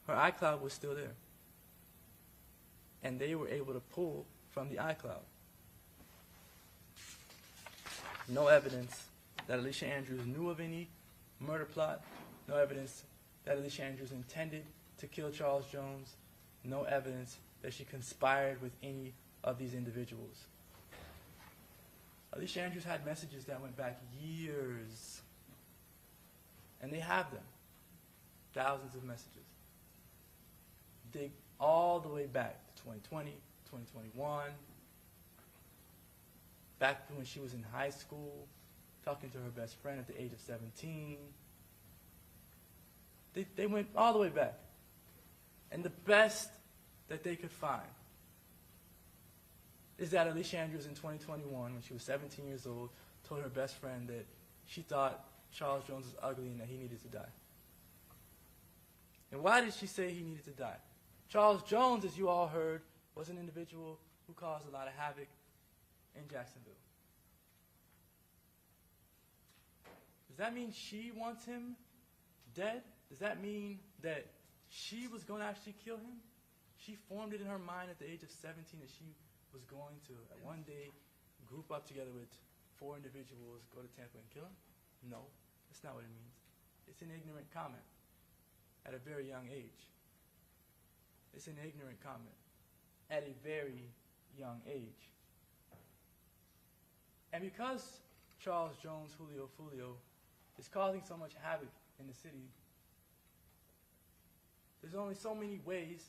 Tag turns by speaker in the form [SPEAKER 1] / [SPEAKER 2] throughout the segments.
[SPEAKER 1] her iCloud was still there. And they were able to pull from the iCloud. No evidence that Alicia Andrews knew of any murder plot. No evidence that Alicia Andrews intended to kill Charles Jones. No evidence that she conspired with any of these individuals. Alicia Andrews had messages that went back years. And they have them. Thousands of messages. Dig all the way back to 2020, 2021. Back when she was in high school, talking to her best friend at the age of 17. They went all the way back. And the best that they could find is that Alicia Andrews in 2021, when she was 17 years old, told her best friend that she thought Charles Jones was ugly and that he needed to die. And why did she say he needed to die? Charles Jones, as you all heard, was an individual who caused a lot of havoc in Jacksonville. Does that mean she wants him dead? Does that mean that she was going to actually kill him? She formed it in her mind at the age of 17 that she was going to, one day, group up together with 4 individuals, go to Tampa and kill him? No, that's not what it means. It's an ignorant comment at a very young age. It's an ignorant comment at a very young age. And because Charles Jones, FOOLIO, is causing so much havoc in the city, there's only so many ways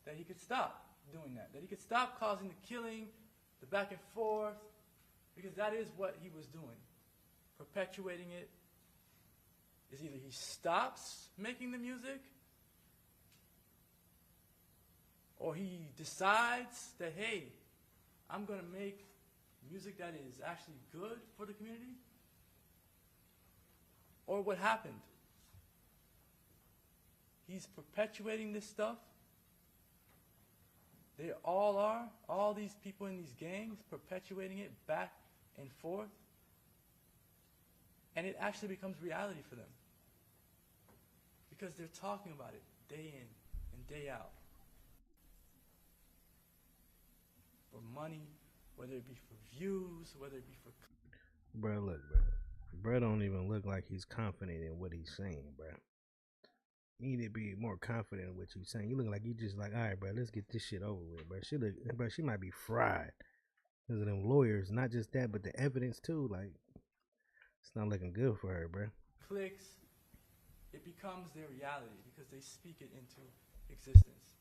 [SPEAKER 1] that he could stop doing that he could stop causing the killing, the back and forth, because that is what he was doing. Perpetuating it is either he stops making the music, or he decides that, hey, I'm going to make music that is actually good for the community. Or what happened? He's perpetuating this stuff. They all are, all these people in these gangs, perpetuating it back and forth. And it actually becomes reality for them. Because they're talking about it day in and day out. For money, whether it be for views, whether it be for...
[SPEAKER 2] Bro, look, bro. Bro don't even look like he's confident in what he's saying, bro. You need to be more confident in what you're saying. You look like you just like, all right, bro, let's get this shit over with, bro. She might be fried because of them lawyers. Not just that, but the evidence too. Like, it's not looking good for her, bro.
[SPEAKER 1] Clicks, it becomes their reality because they speak it into existence.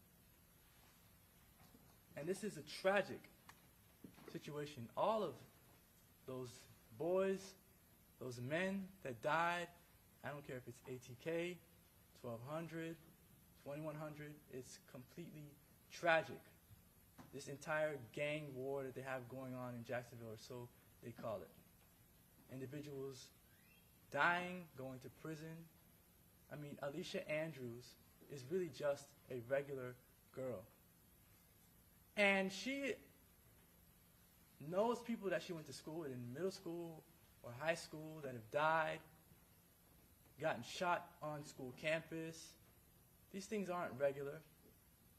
[SPEAKER 1] And this is a tragic situation. All of those boys, those men that died, I don't care if it's ATK, 1200, 2100, it's completely tragic. This entire gang war that they have going on in Jacksonville, or so they call it. Individuals dying, going to prison. I mean, Alicia Andrews is really just a regular girl. And she knows people that she went to school with in middle school or high school that have died, gotten shot on school campus. These things aren't regular.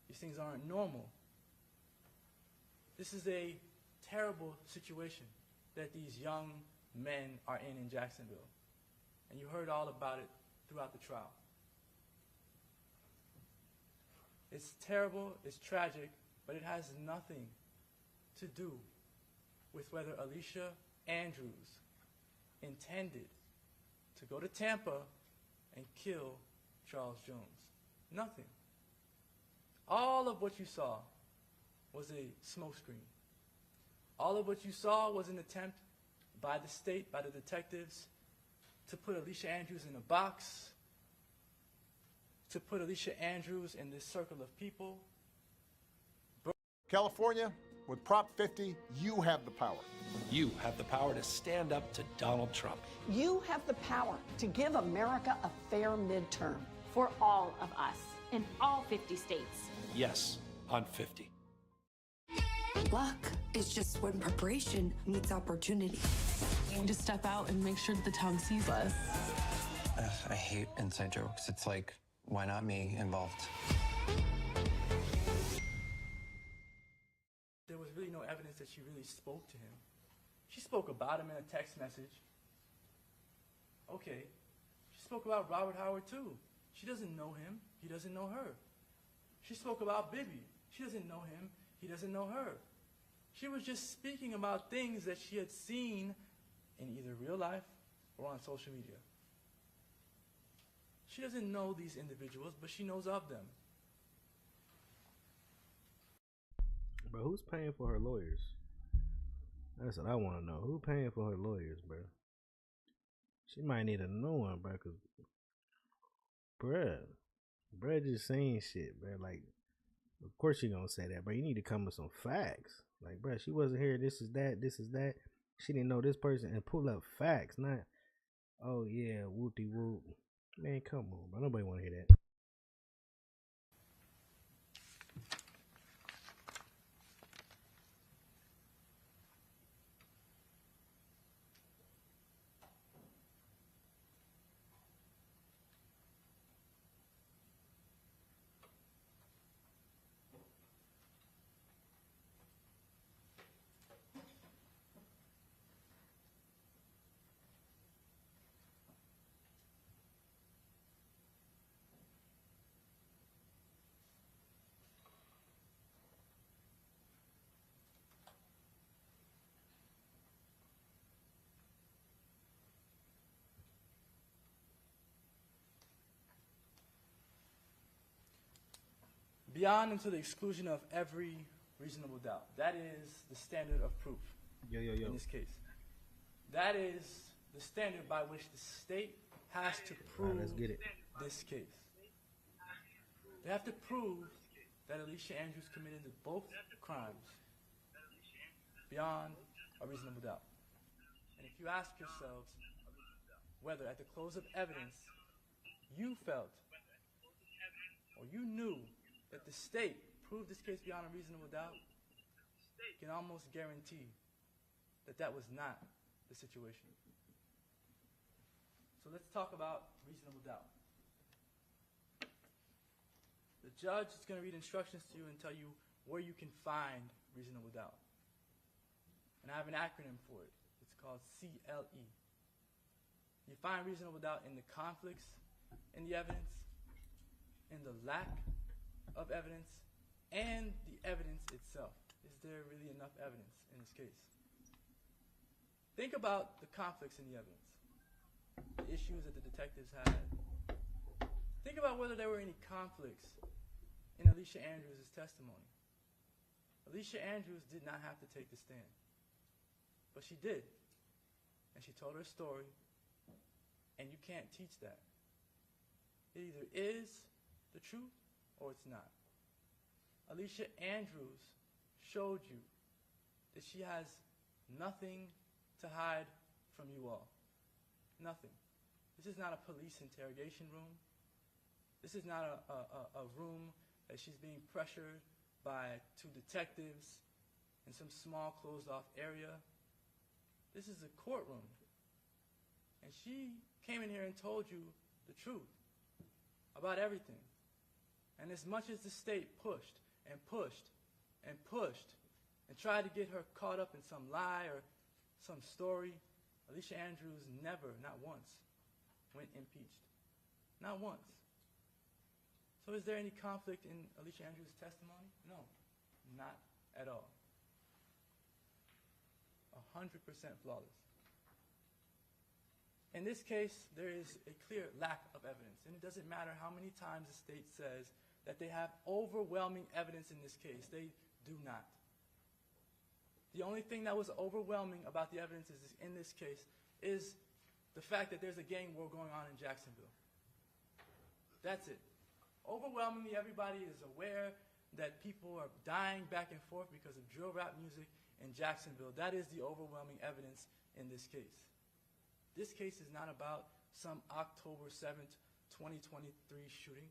[SPEAKER 1] These things aren't normal. This is a terrible situation that these young men are in Jacksonville. And you heard all about it throughout the trial. It's terrible, it's tragic, but it has nothing to do with whether Alicia Andrews intended to go to Tampa and kill Charles Jones. Nothing. All of what you saw was a smokescreen. All of what you saw was an attempt by the state, by the detectives, to put Alicia Andrews in a box, to put Alicia Andrews in this circle of people.
[SPEAKER 3] California, with Prop 50, you have the power.
[SPEAKER 4] You have the power to stand up to Donald Trump.
[SPEAKER 5] You have the power to give America a fair midterm.
[SPEAKER 6] For all of us, in all 50 states.
[SPEAKER 4] Yes, on 50.
[SPEAKER 7] Luck is just when preparation meets opportunity.
[SPEAKER 8] We need to step out and make sure that the town sees us.
[SPEAKER 9] I hate inside jokes. It's like
[SPEAKER 8] Why not me involved?
[SPEAKER 1] There was really no evidence that she really spoke to him. She spoke about him in a text message. Okay. She spoke about Robert Howard too. She doesn't know him. He doesn't know her. She spoke about Bibby. She doesn't know him. He doesn't know her. She was just speaking about things that she had seen in either real life or on social media. She doesn't know these individuals, but she knows of them.
[SPEAKER 2] But who's paying for her lawyers? That's what I want to know. Who paying for her lawyers, bro? She might need a new one, bro. Cause, bruh just saying shit, bro. Like, of course you gonna say that, bro. You need to come with some facts. Like, bruh, she wasn't here. This is that. This is that. She didn't know this person, and pull up facts, not, oh yeah, whoopty whoop. Man, come on, bro. Nobody want to hear that.
[SPEAKER 1] Beyond and to the exclusion of every reasonable doubt. That is the standard of proof in this case. That is the standard by which the state has to prove this case. They have to prove that Alicia Andrews committed both crimes beyond a reasonable doubt. And if you ask yourselves whether at the close of evidence you felt or you knew that the state proved this case beyond a reasonable doubt, you can almost guarantee that that was not the situation. So let's talk about reasonable doubt. The judge is going to read instructions to you and tell you where you can find reasonable doubt. And I have an acronym for it. It's called CLE. You find reasonable doubt in the conflicts in the evidence, in the lack of evidence, and the evidence itself. Is there really enough evidence in this case? Think about the conflicts in the evidence, the issues that the detectives had. Think about whether there were any conflicts in Alicia Andrews' testimony. Alicia Andrews did not have to take the stand, but she did, and she told her story, and you can't teach that. It either is the truth or it's not. Alicia Andrews showed you that she has nothing to hide from you all. Nothing. This is not a police interrogation room. This is not a room that she's being pressured by two detectives in some small closed-off area. This is a courtroom. And she came in here and told you the truth about everything. And as much as the state pushed and pushed and pushed and tried to get her caught up in some lie or some story, Alicia Andrews never, not once, went impeached. Not once. So is there any conflict in Alicia Andrews' testimony? No, not at all. 100% flawless. In this case, there is a clear lack of evidence, and it doesn't matter how many times the state says that they have overwhelming evidence in this case. They do not. The only thing that was overwhelming about the evidence in this case is the fact that there's a gang war going on in Jacksonville. That's it. Overwhelmingly, everybody is aware that people are dying back and forth because of drill rap music in Jacksonville. That is the overwhelming evidence in this case. This case is not about some October 7th, 2023 shooting.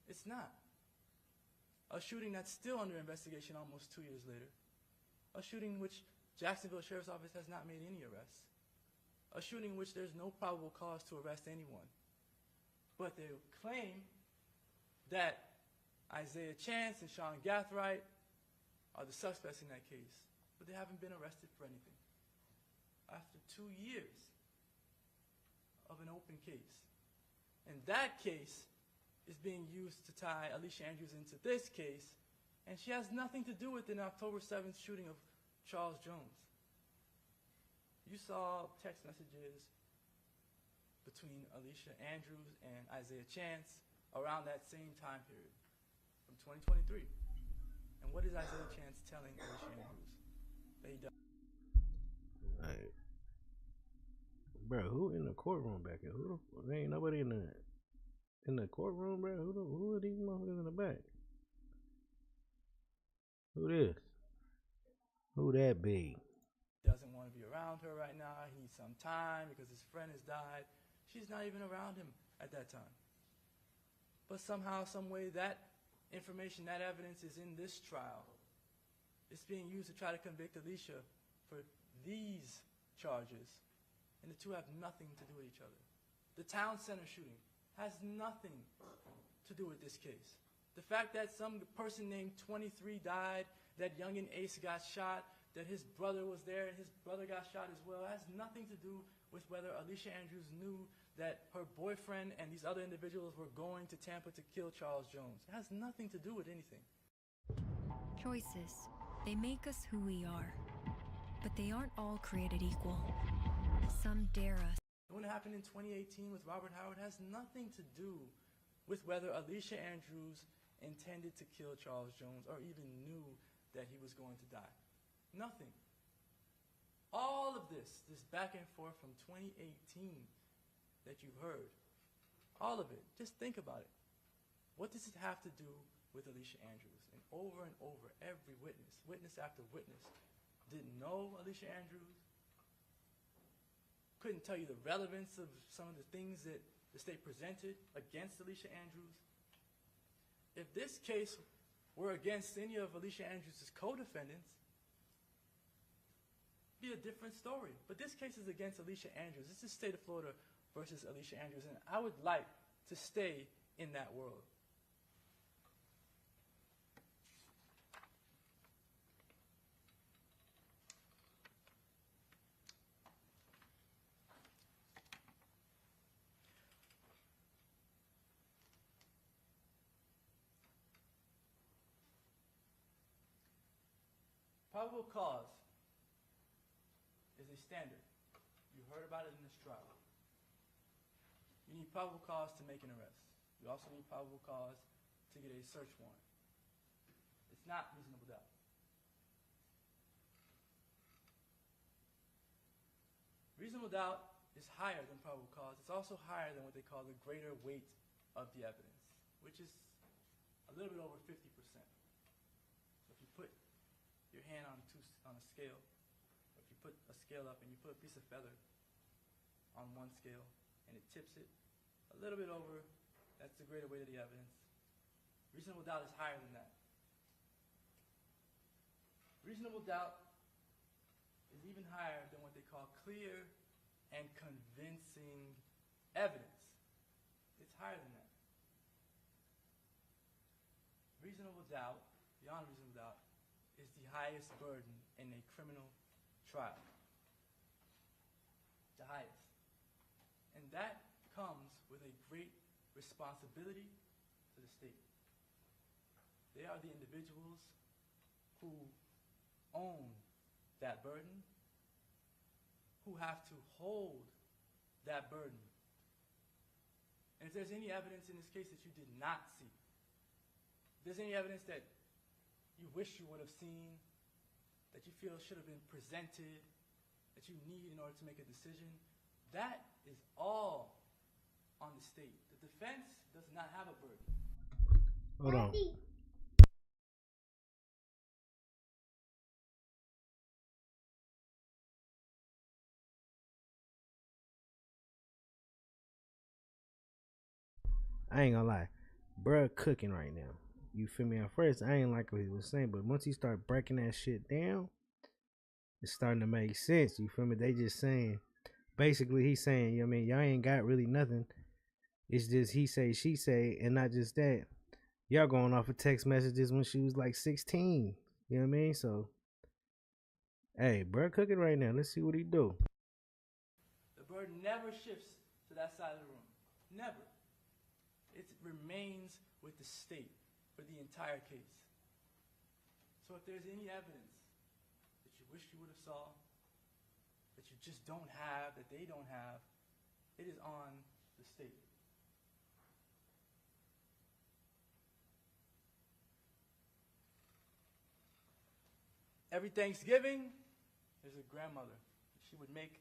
[SPEAKER 1] It's not. A shooting that's still under investigation almost 2 years later. A shooting in which Jacksonville Sheriff's Office has not made any arrests. A shooting in which there's no probable cause to arrest anyone. But they claim that Isaiah Chance and Sean Gathright are the suspects in that case, but they haven't been arrested for anything. After 2 years of an open case. And that case is being used to tie Alicia Andrews into this case, and she has nothing to do with the October 7th shooting of Charles Jones. You saw text messages between Alicia Andrews and Isaiah Chance around that same time period, from 2023. And what is Isaiah Chance telling Alicia Andrews that he does?
[SPEAKER 2] Like, bro, who in the courtroom back here? There ain't nobody in the courtroom, bro. Who are these motherfuckers in the back? Who this? Who that be?
[SPEAKER 1] Doesn't want to be around her right now. He needs some time because his friend has died. She's not even around him at that time. But somehow, some way, that information, that evidence is in this trial. It's being used to try to convict Alicia for these charges. And the two have nothing to do with each other. The town center shooting has nothing to do with this case. The fact that some person named 23 died, that youngin' Ace got shot, that his brother was there and his brother got shot as well, has nothing to do with whether Alicia Andrews knew that her boyfriend and these other individuals were going to Tampa to kill Charles Jones. It has nothing to do with anything.
[SPEAKER 8] Choices. They make us who we are. But they aren't all created equal. Some dare us.
[SPEAKER 1] When it happened in 2018 with Robert Howard has nothing to do with whether Alicia Andrews intended to kill Charles Jones or even knew that he was going to die. Nothing. All of this back and forth from 2018 that you heard, all of it, just think about it. What does it have to do with Alicia Andrews? And over, every witness after witness, didn't know Alicia Andrews, couldn't tell you the relevance of some of the things that the state presented against Alicia Andrews. If this case were against any of Alicia Andrews' co-defendants, it'd be a different story. But this case is against Alicia Andrews. This is state of Florida versus Alicia Andrews, and I would like to stay in that world. Probable cause is a standard. You heard about it in this trial. You need probable cause to make an arrest. You also need probable cause to get a search warrant. It's not reasonable doubt. Reasonable doubt is higher than probable cause. It's also higher than what they call the greater weight of the evidence, which is a little bit over 50%. So if you put your hand on a scale, or if you put a scale up and you put a piece of feather on one scale and it tips it a little bit over, that's the greater weight of the evidence. Reasonable doubt is higher than that. Reasonable doubt is even higher than what they call clear and convincing evidence. It's higher than that. Reasonable doubt, beyond reasonable doubt, is the highest burden in a criminal trial. The highest. And that comes with a great responsibility to the state. They are the individuals who own that burden, who have to hold that burden. And if there's any evidence in this case that you did not see, if there's any evidence that you wish you would have seen, that you feel should have been presented, that you need in order to make a decision, that is all on the state. The defense does not have a burden.
[SPEAKER 2] Hold on. I ain't gonna lie, bruh cooking right now. You feel me? At first, I ain't like what he was saying, but once he start breaking that shit down, it's starting to make sense. You feel me? They just saying, basically, he's saying, you know what I mean, y'all ain't got really nothing It's just he say, she say, and not just that. Y'all going off of text messages when she was like 16. You know what I mean? So, hey, bro, cooking right now. Let's see what he do.
[SPEAKER 1] The burden never shifts to that side of the room. Never. It remains with the state for the entire case. So if there's any evidence that you wish you would have saw, that you just don't have, that they don't have, it is on the state. Every Thanksgiving, there's a grandmother. She would make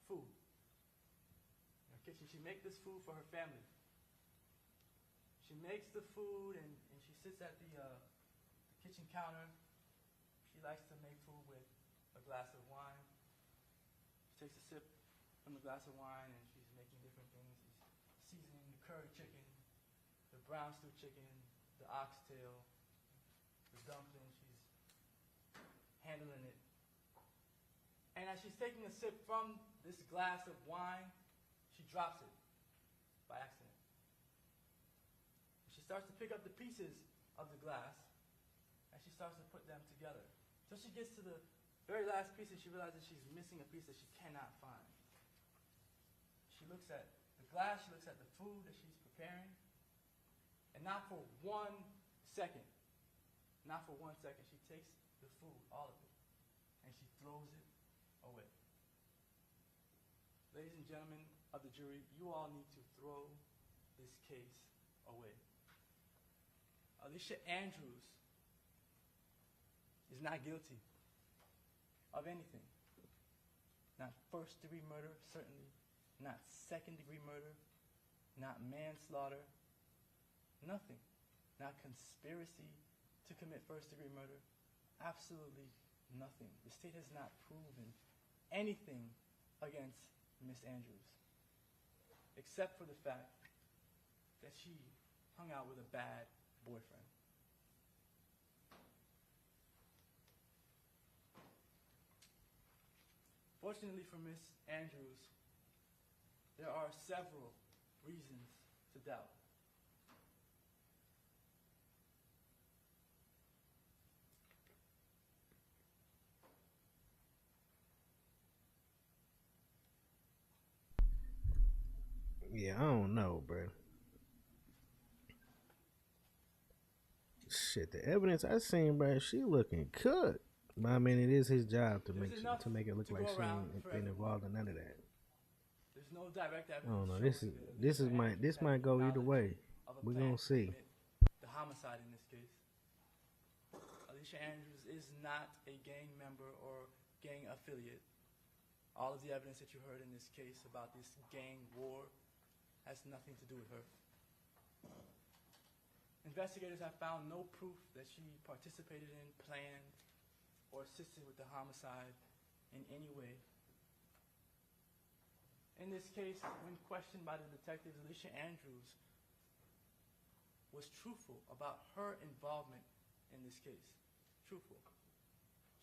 [SPEAKER 1] food. In her kitchen, she'd make this food for her family. She makes the food and she sits at the kitchen counter. She likes to make food with a glass of wine. She takes a sip from the glass of wine and she's making different things. She's seasoning the curry chicken, the brown stew chicken, the oxtail, the dumpling. She's handling it. And as she's taking a sip from this glass of wine, she drops it by accident. She starts to pick up the pieces of the glass and she starts to put them together. So she gets to the very last piece and she realizes she's missing a piece that she cannot find. She looks at the glass, she looks at the food that she's preparing, and not for 1 second, she takes the food, all of it, and she throws it away. Ladies and gentlemen of the jury, you all need to throw this case away. Alicia Andrews is not guilty of anything. Not first-degree murder, certainly. Not second-degree murder. Not manslaughter. Nothing. Not conspiracy to commit first-degree murder. Absolutely nothing. The state has not proven anything against Miss Andrews, except for the fact that she hung out with a bad boyfriend. Fortunately for Miss Andrews, there are several reasons to doubt.
[SPEAKER 2] Yeah, I don't know, bro. Shit, the evidence I seen, bro, she looking cooked. But I mean, it is his job to make it look like she ain't been involved in none of that.
[SPEAKER 1] There's no direct evidence.
[SPEAKER 2] I don't know. This might go either way. We're gonna see.
[SPEAKER 1] The homicide in this case. Alicia Andrews is not a gang member or gang affiliate. All of the evidence that you heard in this case about this gang war has nothing to do with her. Investigators have found no proof that she participated in, planned, or assisted with the homicide in any way. In this case, when questioned by the detectives, Alicia Andrews was truthful about her involvement in this case. Truthful.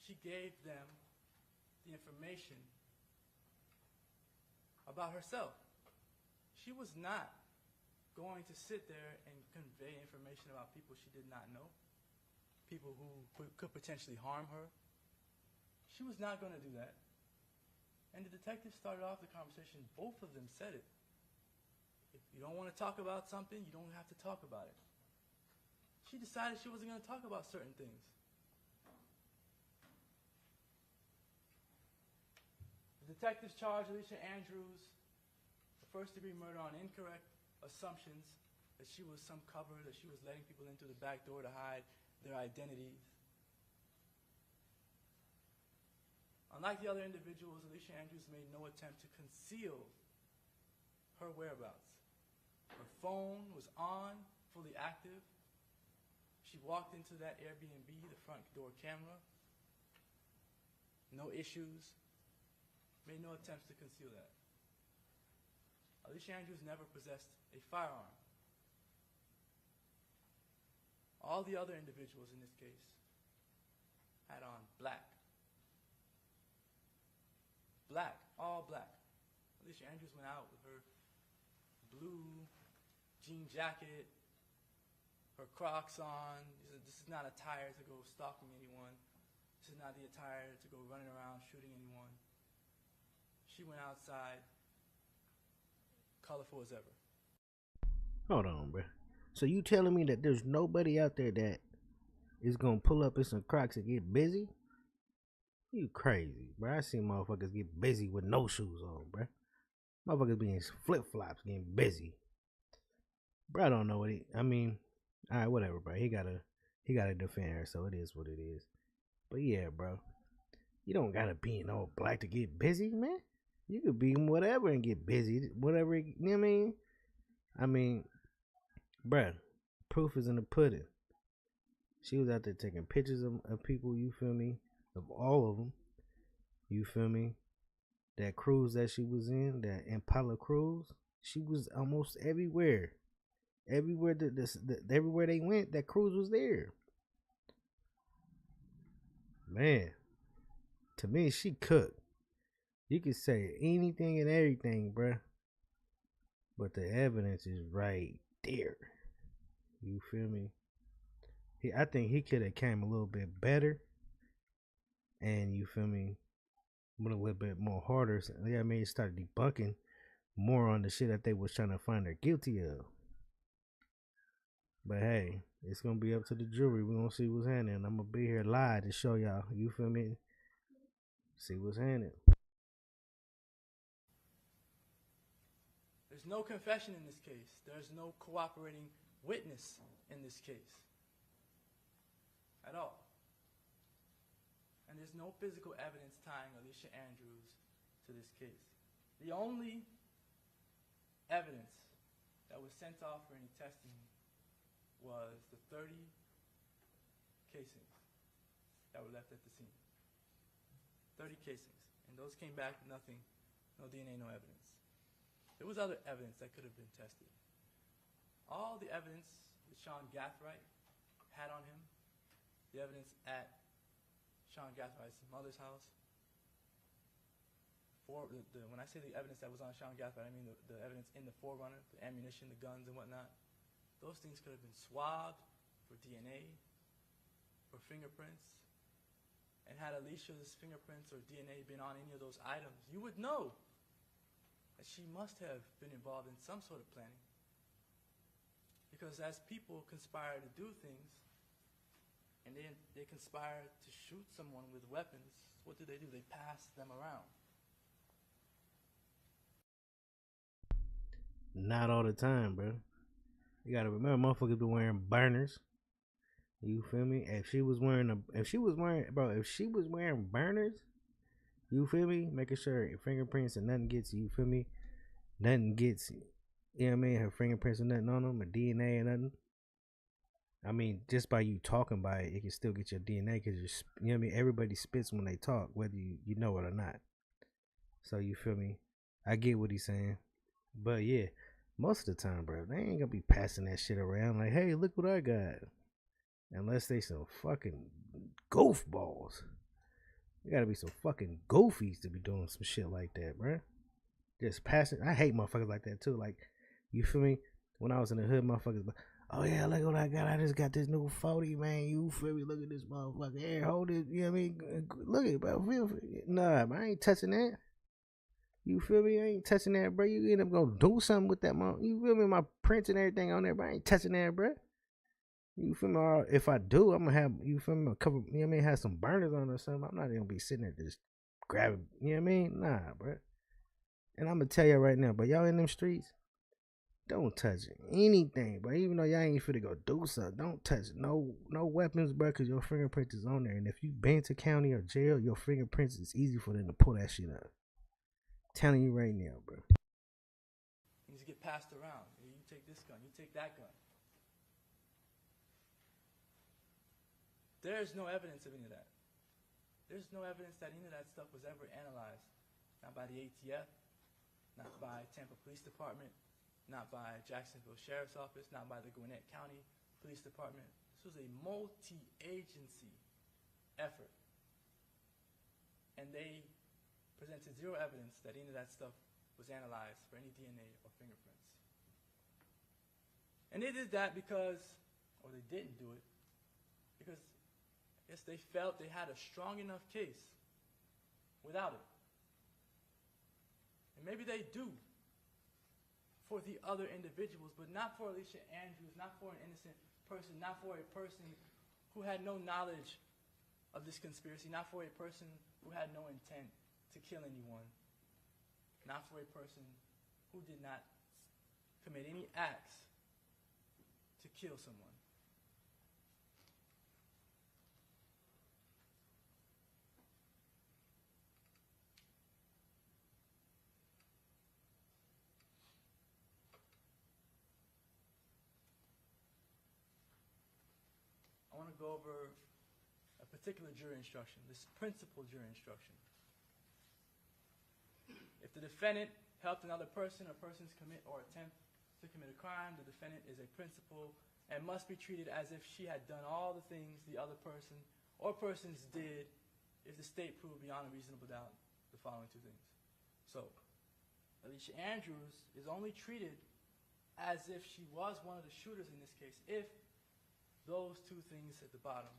[SPEAKER 1] She gave them the information about herself. She was not going to sit there and convey information about people she did not know, people who could potentially harm her. She was not going to do that. And the detectives started off the conversation, both of them said it. If you don't want to talk about something, you don't have to talk about it. She decided she wasn't going to talk about certain things. The detectives charged Alicia Andrews for first-degree murder on incorrect assumptions that she was some cover, that she was letting people in through the back door to hide their identities. Unlike the other individuals, Alicia Andrews made no attempt to conceal her whereabouts. Her phone was on, fully active. She walked into that Airbnb, the front door camera. No issues. Made no attempts to conceal that. Alicia Andrews never possessed a firearm. All the other individuals in this case had on black. Black, all black. Alicia Andrews went out with her blue jean jacket, her Crocs on. This is not attire to go stalking anyone. This is not the attire to go running around shooting anyone. She went outside, colorful as ever.
[SPEAKER 2] Hold on, bro. So you telling me that there's nobody out there that is gonna pull up in some Crocs and get busy? You crazy, bro. I seen motherfuckers get busy with no shoes on, bro. Motherfuckers being flip-flops getting busy. Bro, I don't know what alright, whatever, bro. He gotta defend her, so it is what it is. But yeah, bro. You don't gotta be in all black to get busy, man. You could be whatever and get busy. Whatever, you know what I mean? Bruh, proof is in the pudding. She was out there taking pictures of people, you feel me? Of all of them. You feel me? That cruise that she was in, that Impala cruise, she was almost everywhere. Everywhere everywhere they went, that cruise was there. Man, to me, she cooked. You could say anything and everything, bruh. But the evidence is right there. You feel me? I think he could have came a little bit better. And you feel me? Went a little bit more harder. So, yeah, I mean, it started debunking more on the shit that they was trying to find her guilty of. But hey, it's gonna be up to the jury. We're gonna see what's happening. I'm gonna be here live to show y'all. You feel me? See what's happening.
[SPEAKER 1] There's no confession in this case. There's no cooperating witness in this case at all. And there's no physical evidence tying Alicia Andrews to this case. The only evidence that was sent off for any testing was the 30 casings that were left at the scene. 30 casings. And those came back with nothing, no DNA, no evidence. There was other evidence that could have been tested. All the evidence that Sean Gathright had on him, the evidence at Sean Gathwright's mother's house. When I say the evidence that was on Sean Gathright, I mean the evidence in the Forerunner, the ammunition, the guns, and whatnot. Those things could have been swabbed for DNA, for fingerprints. And had Alicia's fingerprints or DNA been on any of those items, you would know that she must have been involved in some sort of planning. Because as people conspire to do things, and they conspire to shoot someone with weapons, what do? They pass them around.
[SPEAKER 2] Not all the time, bro. You gotta remember, motherfuckers be wearing burners. You feel me? If she was wearing burners, you feel me? Making sure her fingerprints and nothing gets, you feel me? Nothing gets, you know what I mean? Her fingerprints and nothing on them, or DNA and nothing. I mean, just by you talking by it, it can still get your DNA because you know what I mean? Everybody spits when they talk, whether you know it or not. So you feel me? I get what he's saying. But yeah, most of the time, bro, they ain't gonna be passing that shit around like, hey, look what I got. Unless they some fucking goofballs. You gotta be some fucking goofies to be doing some shit like that, bro. Just passing. I hate motherfuckers like that too. Like, you feel me? When I was in the hood, motherfuckers, oh yeah, look what I got. I just got this new 40, man. You feel me? Look at this motherfucker. Here, hold it. You know what I mean? Look at it, bro. Nah, man, I ain't touching that. You feel me? I ain't touching that, bro. You end up gonna do something with that, motherfucker. You feel me? My prints and everything on there, but I ain't touching that, bro. You feel me? Or if I do, I'm gonna have, you feel me, a couple, you know what I mean, have some burners on or something. I'm not gonna be sitting there just grabbing, you know what I mean? Nah, bro. And I'm gonna tell you right now, but y'all in them streets, don't touch anything, bro. Even though y'all ain't finna go do something, don't touch no weapons, bro, because your fingerprints is on there. And if you been to county or jail, your fingerprints is easy for them to pull that shit up. Telling you right now, bro.
[SPEAKER 1] Things get passed around. You take this gun, you take that gun. There's no evidence of any of that. There's no evidence that any of that stuff was ever analyzed. Not by the ATF, not by Tampa Police Department, not by Jacksonville Sheriff's Office, not by the Gwinnett County Police Department. This was a multi-agency effort. And they presented zero evidence that any of that stuff was analyzed for any DNA or fingerprints. And they did that because, or they didn't do it, because I guess they felt they had a strong enough case without it. And maybe they do for the other individuals, but not for Alicia Andrews, not for an innocent person, not for a person who had no knowledge of this conspiracy, not for a person who had no intent to kill anyone, not for a person who did not commit any acts to kill someone. I want to go over a particular jury instruction, this principal jury instruction. If the defendant helped another person or persons commit or attempt to commit a crime, the defendant is a principal and must be treated as if she had done all the things the other person or persons did if the state proved beyond a reasonable doubt the following two things. So, Alicia Andrews is only treated as if she was one of the shooters in this case, if those two things at the bottom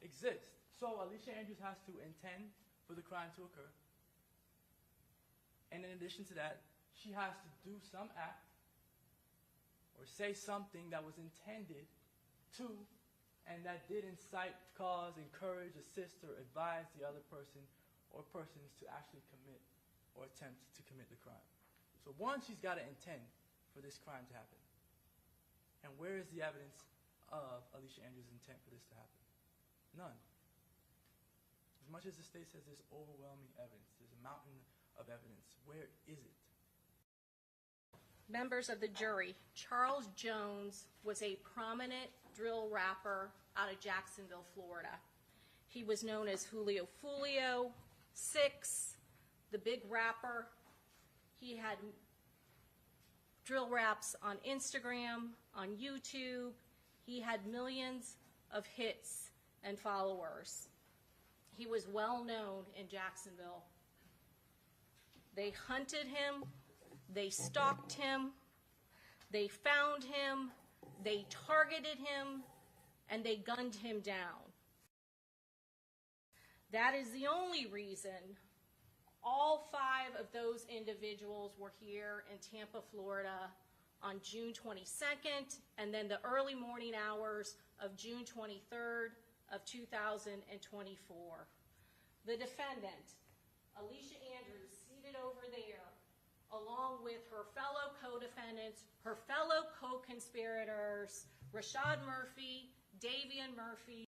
[SPEAKER 1] exist. So Alicia Andrews has to intend for the crime to occur. And in addition to that, she has to do some act or say something that was intended to and that did incite, cause, encourage, assist, or advise the other person or persons to actually commit or attempt to commit the crime. So one, she's got to intend for this crime to happen. And where is the evidence of Alicia Andrews' intent for this to happen? None. As much as the state says there's overwhelming evidence, there's a mountain of evidence, where is it?
[SPEAKER 9] Members of the jury, Charles Jones was a prominent drill rapper out of Jacksonville, Florida. He was known as FOOLIO, Six, the Big Rapper. He had drill raps on Instagram, on YouTube. He had millions of hits and followers. He was well known in Jacksonville. They hunted him, they stalked him, they found him, they targeted him, and they gunned him down. That is the only reason all 5 of those individuals were here in Tampa, Florida on June 22nd, and then the early morning hours of June 23rd of 2024. The defendant, Alicia Andrews, seated over there, along with her fellow co-defendants, her fellow co-conspirators, Rashad Murphy, Davian Murphy.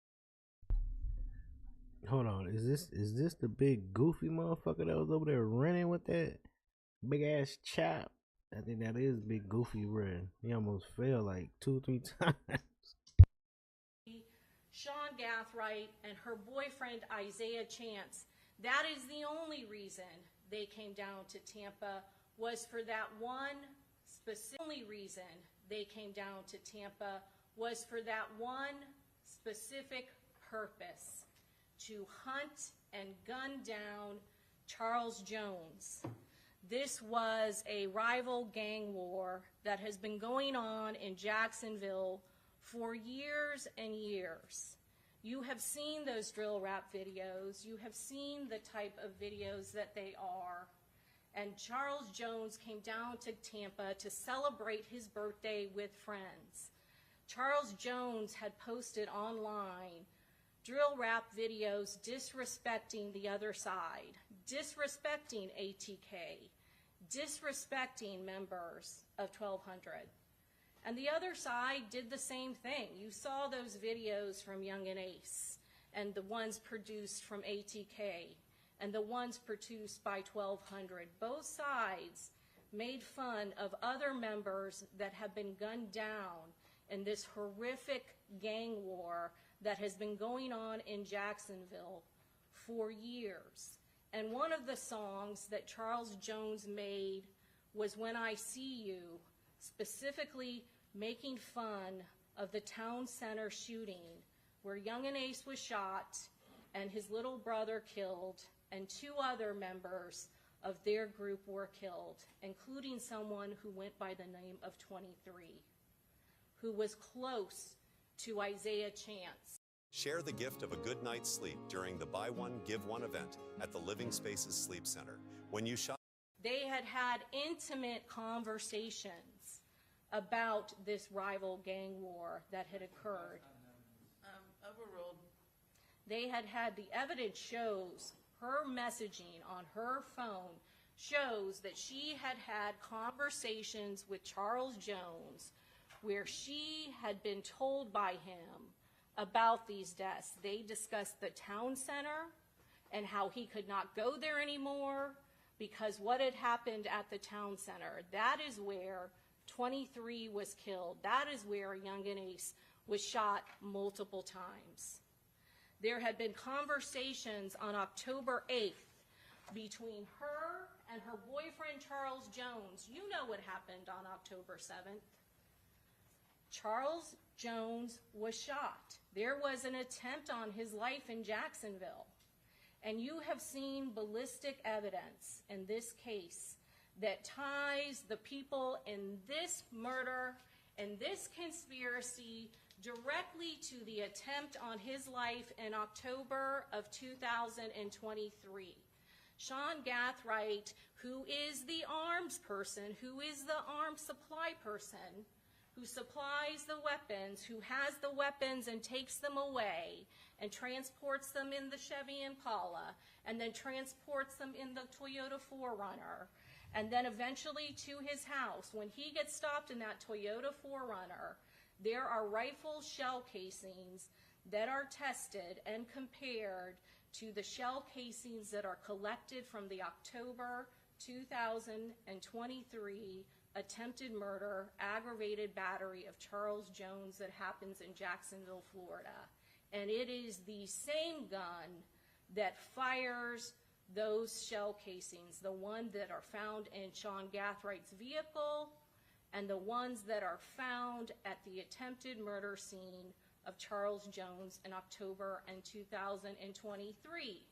[SPEAKER 2] Hold on, is this the big goofy motherfucker that was over there running with that big ass chop? I think that is big goofy, bro. He almost fell like 2-3 times.
[SPEAKER 9] Sean Gathright and her boyfriend Isaiah Chance. That is the only reason they came down to Tampa, was for that one specific purpose, to hunt and gun down Charles Jones. This was a rival gang war that has been going on in Jacksonville for years and years. You have seen those drill rap videos. You have seen the type of videos that they are. And Charles Jones came down to Tampa to celebrate his birthday with friends. Charles Jones had posted online drill rap videos disrespecting the other side, disrespecting ATK, disrespecting members of 1200. And the other side did the same thing. You saw those videos from Young and Ace, and the ones produced from ATK, and the ones produced by 1200. Both sides made fun of other members that have been gunned down in this horrific gang war that has been going on in Jacksonville for years. And one of the songs that Charles Jones made was When I See You, specifically making fun of the town center shooting where Young and Ace was shot and his little brother killed, and 2 other members of their group were killed, including someone who went by the name of 23. who was close to Isaiah Chance.
[SPEAKER 10] Share the gift of a good night's sleep during the Buy One, Give One event at the Living Spaces Sleep Center. When you shop,
[SPEAKER 9] they had intimate conversations about this rival gang war that had occurred.
[SPEAKER 11] Overruled.
[SPEAKER 9] They had the evidence shows her messaging on her phone shows that she had conversations with Charles Jones where she had been told by him about these deaths. They discussed the town center and how he could not go there anymore because what had happened at the town center. That is where 23 was killed. That is where Youngin Ace was shot multiple times. There had been conversations on October 8th between her and her boyfriend Charles Jones. You know what happened on October 7th. Charles Jones was shot. There was an attempt on his life in Jacksonville. And you have seen ballistic evidence in this case that ties the people in this murder and this conspiracy directly to the attempt on his life in October of 2023. Sean Gathright, who is the arms person, who is the arms supply person, who supplies the weapons, who has the weapons and takes them away and transports them in the Chevy Impala and then transports them in the Toyota 4Runner and then eventually to his house. When he gets stopped in that Toyota 4Runner, there are rifle shell casings that are tested and compared to the shell casings that are collected from the October 2023 attempted murder, aggravated battery of Charles Jones that happens in Jacksonville, Florida. And it is the same gun that fires those shell casings, the ones that are found in SeanGathright's vehicle and the ones that are found at the attempted murder scene of Charles Jones in October in 2023.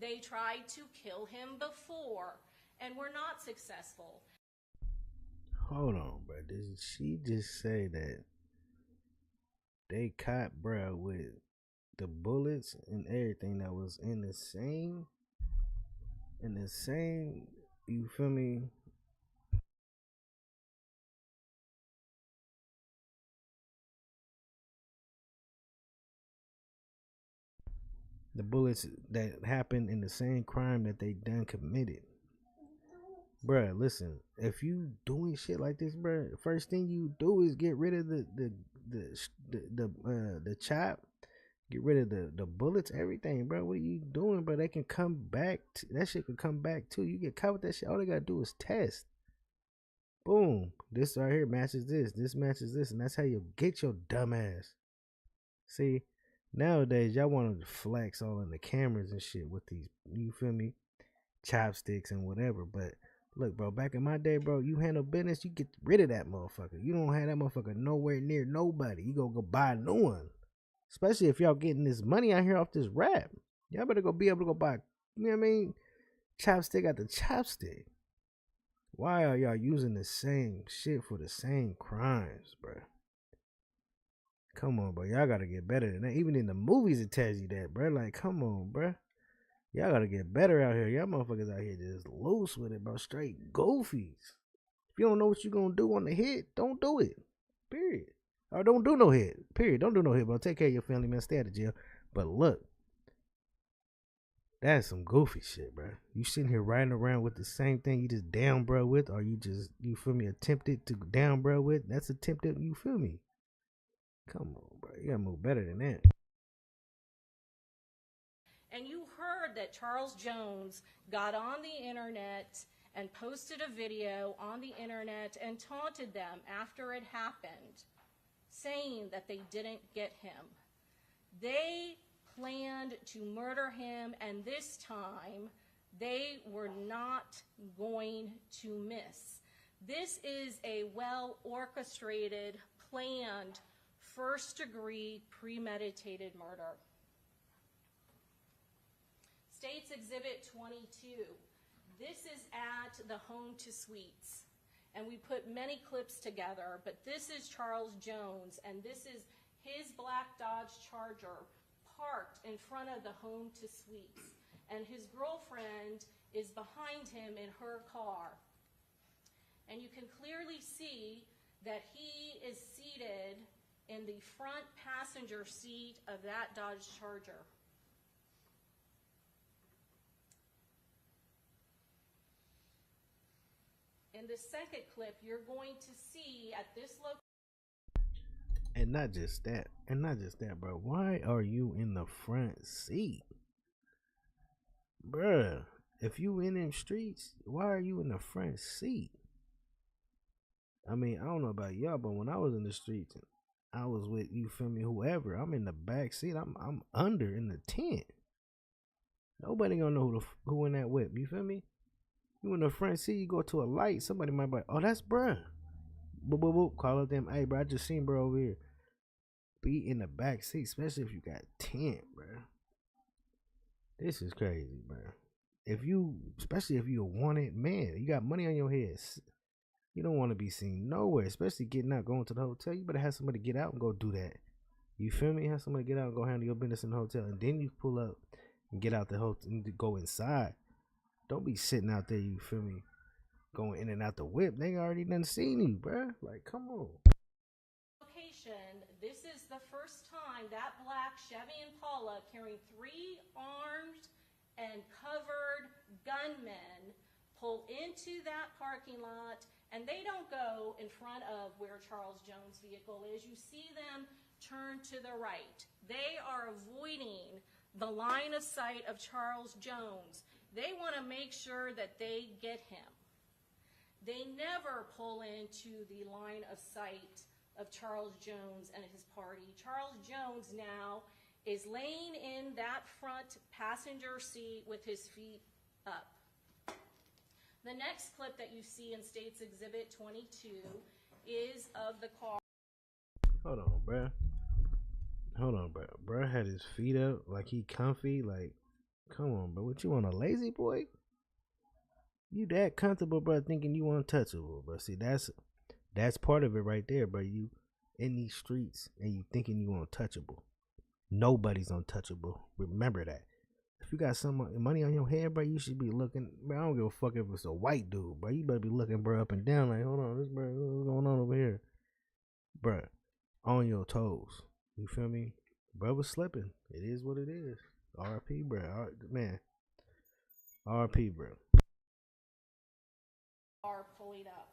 [SPEAKER 9] They tried to kill him before and were not successful.
[SPEAKER 2] Hold on, bro. Did she just say that they caught bro with the bullets and everything that was in the same, you feel me? The bullets that happened in the same crime that they done committed. Bruh, listen, if you doing shit like this, bruh, first thing you do is get rid of the chop, get rid of the bullets, everything, bro. What are you doing, bro? They can come back. That shit can come back too. You get caught with that shit. All they gotta do is test. Boom. This right here matches this. This matches this, and that's how you get your dumb ass. See, nowadays y'all want to flex all in the cameras and shit with these, you feel me, chopsticks and whatever, but. Look, bro, back in my day, bro, you handle business, you get rid of that motherfucker. You don't have that motherfucker nowhere near nobody. You gonna go buy a new one. Especially if y'all getting this money out here off this rap. Y'all better go be able to go buy, you know what I mean? Chopstick after chopstick. Why are y'all using the same shit for the same crimes, bro? Come on, bro. Y'all gotta get better than that. Even in the movies, it tells you that, bro. Like, come on, bro. Y'all gotta get better out here. Y'all motherfuckers out here just loose with it, bro. Straight goofies. If you don't know what you gonna do on the hit, don't do it. Period. Or don't do no hit. Period. Don't do no hit, bro. Take care of your family, man. Stay out of jail. But look, that's some goofy shit, bro. You sitting here riding around with the same thing you just down, bro, with, or you just, you feel me, attempted to down, bro, with. That's attempted, you feel me? Come on, bro. You gotta move better than that.
[SPEAKER 9] And you heard that Charles Jones got on the internet and posted a video on the internet and taunted them after it happened, saying that they didn't get him. They planned to murder him, and this time they were not going to miss. This is a well-orchestrated, planned, first-degree, premeditated murder. State's Exhibit 22. This is at the Home to Suites. and we put many clips together, but this is Charles Jones, and this is his black Dodge Charger parked in front of the Home to Suites, and his girlfriend is behind him in her car. And you can clearly see that he is seated in the front passenger seat of that Dodge Charger. In the second clip, you're going to see at this location.
[SPEAKER 2] And not just that, bro. Why are you in the front seat? Bruh, if you in them streets, why are you in the front seat? I mean, I don't know about y'all, but when I was in the streets, I was with, you feel me, whoever, I'm in the back seat. I'm under in the tent. Nobody gonna know who in that whip, you feel me? You in the front seat, you go to a light, somebody might be like, oh, that's bruh. Boop, boop, boop, call up them, hey, bro, I just seen bro over here. Be in the back seat, especially if you got tent, bro. This is crazy, bro. Especially if you a wanted man, you got money on your head, you don't want to be seen nowhere, especially getting out, going to the hotel. You better have somebody get out and go do that. You feel me? Have somebody get out and go handle your business in the hotel, and then you pull up and get out the hotel and go inside. Don't be sitting out there, you feel me, going in and out the whip. They already done seen you, bro. Like, come on.
[SPEAKER 9] This is the first time that black Chevy Impala carrying 3 armed and covered gunmen pull into that parking lot, and they don't go in front of where Charles Jones' vehicle is. You see them turn to the right. They are avoiding the line of sight of Charles Jones. They want to make sure that they get him. They never pull into the line of sight of Charles Jones and his party. Charles Jones now is laying in that front passenger seat with his feet up. The next clip that you see in State's Exhibit 22 is of the car.
[SPEAKER 2] Hold on, bruh. Bruh had his feet up like he comfy. Like, come on, bro. What you want, a lazy boy? You that comfortable, bro, thinking you untouchable, bro. See, that's part of it right there, bro. You in these streets and you thinking you untouchable. Nobody's untouchable. Remember that. If you got some money on your head, bro, you should be looking. Bro, I don't give a fuck if it's a white dude, bro. You better be looking, bro, up and down. Like, hold on, this bro, what's going on over here, bro? On your toes. You feel me? Bro was slipping. It is what it is. RP, bro. Man. RP, bro.
[SPEAKER 9] Are pulling up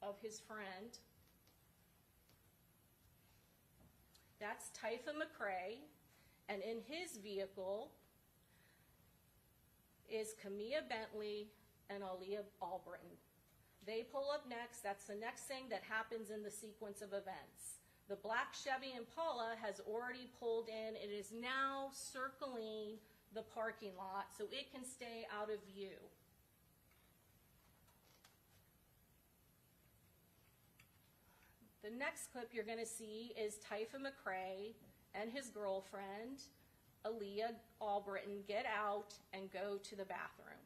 [SPEAKER 9] of his friend. That's Typha McCrae, and in his vehicle is Camilla Bentley and Aaliyah Albritton. They pull up next. That's the next thing that happens in the sequence of events. The black Chevy Impala has already pulled in. It is now circling the parking lot so it can stay out of view. The next clip you're going to see is Typha McCrae and his girlfriend, Aaliyah Albritton, get out and go to the bathroom.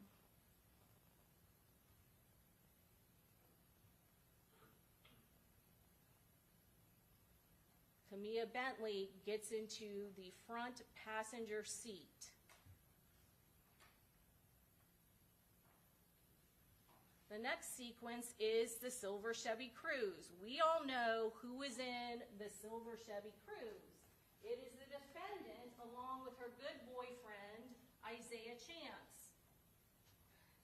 [SPEAKER 9] Camilla Bentley gets into the front passenger seat. The next sequence is the silver Chevy Cruze. We all know who is in the silver Chevy Cruze. It is the defendant along with her good boyfriend, Isaiah Chance.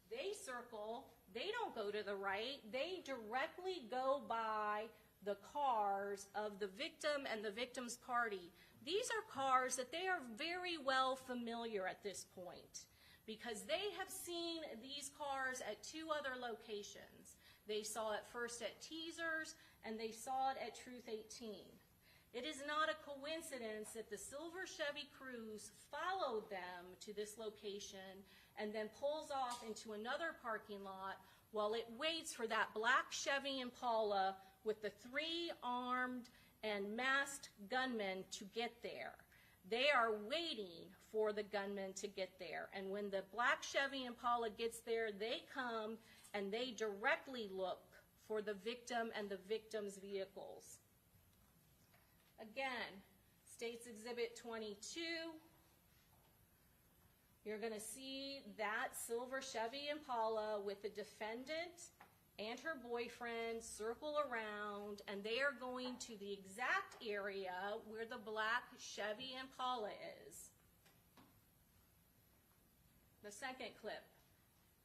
[SPEAKER 9] They circle. They don't go to the right. They directly go by the cars of the victim and the victim's party. These are cars that they are very well familiar at this point, because they have seen these cars at 2 other locations. They saw it first at Teasers, and they saw it at Truth 18. It is not a coincidence that the silver Chevy Cruze followed them to this location and then pulls off into another parking lot while it waits for that black Chevy Impala with the 3 armed and masked gunmen to get there. They are waiting for the gunmen to get there. And when the black Chevy Impala gets there, they come and they directly look for the victim and the victim's vehicles. Again, State's Exhibit 22. You're going to see that silver Chevy Impala with the defendant and her boyfriend circle around, and they are going to the exact area where the black Chevy Impala is. The second clip.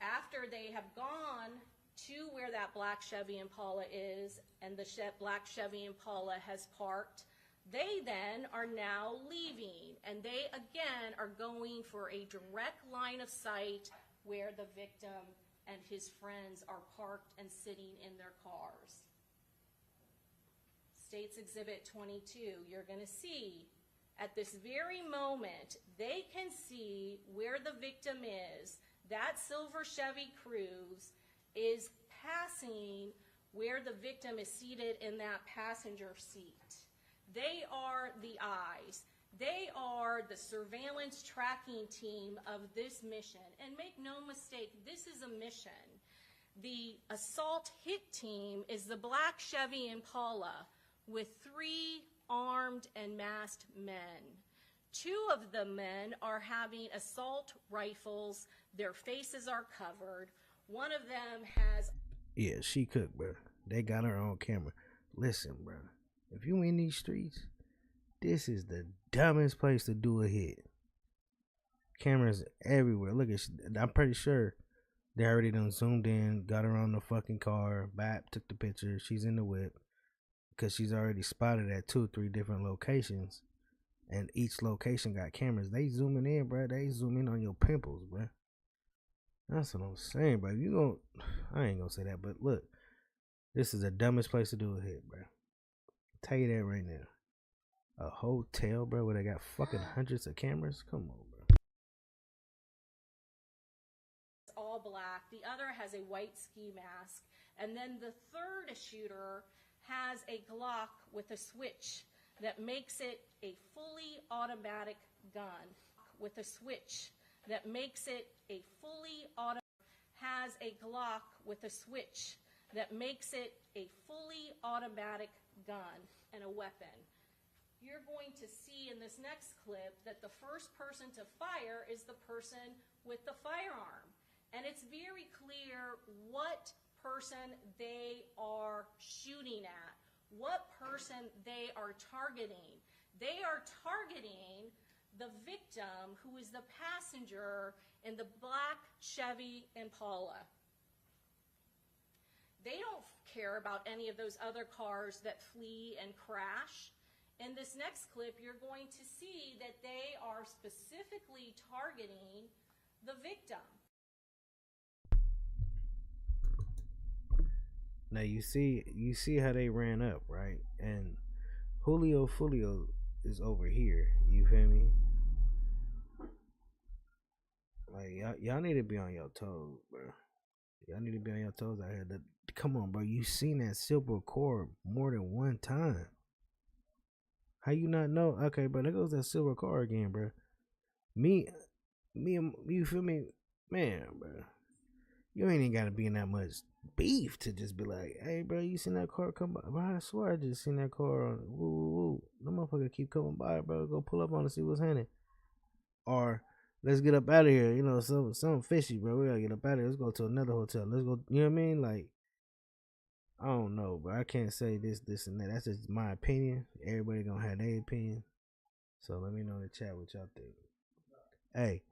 [SPEAKER 9] After they have gone to where that black Chevy Impala is and the black Chevy Impala has parked, they then are now leaving, and they again are going for a direct line of sight where the victim and his friends are parked and sitting in their cars. State's Exhibit 22, you're going to see at this very moment, they can see where the victim is. That silver Chevy Cruze is passing where the victim is seated in that passenger seat. They are the eyes. They are the surveillance tracking team of this mission. And make no mistake, this is a mission. The assault hit team is the black Chevy Impala with 3 armed and masked men. 2 of the men are having assault rifles. Their faces are covered. One of them has...
[SPEAKER 2] Yeah, she cooked, bro. They got her on camera. Listen, bro. If you in these streets, this is the dumbest place to do a hit. Cameras everywhere. Look at, I'm pretty sure they already done zoomed in, got her on the fucking car, bap, took the picture. She's in the whip because she's already spotted at 2 or 3 different locations, and each location got cameras. They zooming in, bro. They zoom in on your pimples, bro. That's what I'm saying, bro. You gon' I ain't gonna say that, but look, this is the dumbest place to do a hit, bro. Tell you that right now. A hotel, bro, where they got fucking hundreds of cameras? Come on, bro.
[SPEAKER 9] It's all black. The other has a white ski mask. And then the third shooter has a Glock with a switch that makes it a fully automatic gun. With a switch that makes it a fully automatic, has a Glock with a switch that makes it a fully automatic gun and a weapon. You're going to see in this next clip that the first person to fire is the person with the firearm. And it's very clear what person they are shooting at, what person they are targeting. They are targeting the victim, who is the passenger in the black Chevy Impala. They don't care about any of those other cars that flee and crash. In this next clip, you're going to see that they are specifically targeting the victim.
[SPEAKER 2] Now you see how they ran up, right? And FOOLIO is over here. You feel me? Like y'all need to be on your toes, bro. Y'all need to be on your toes out here. Come on, bro. You seen that silver cord more than one time. How you not know? Okay, bro. There goes that silver car again, bro. Me, you feel me? Man, bro. You ain't even gotta be in that much beef to just be like, hey, bro, you seen that car come by? Bro, I swear I just seen that car on. Woo, woo, woo. The motherfucker keep coming by, bro. Go pull up on and see what's happening. Or let's get up out of here. You know, something fishy, bro. We gotta get up out of here. Let's go to another hotel. Let's go. You know what I mean? Like, I don't know, bro. I can't say this, and that. That's just my opinion. Everybody gonna have their opinion. So let me know in the chat what y'all think. Hey,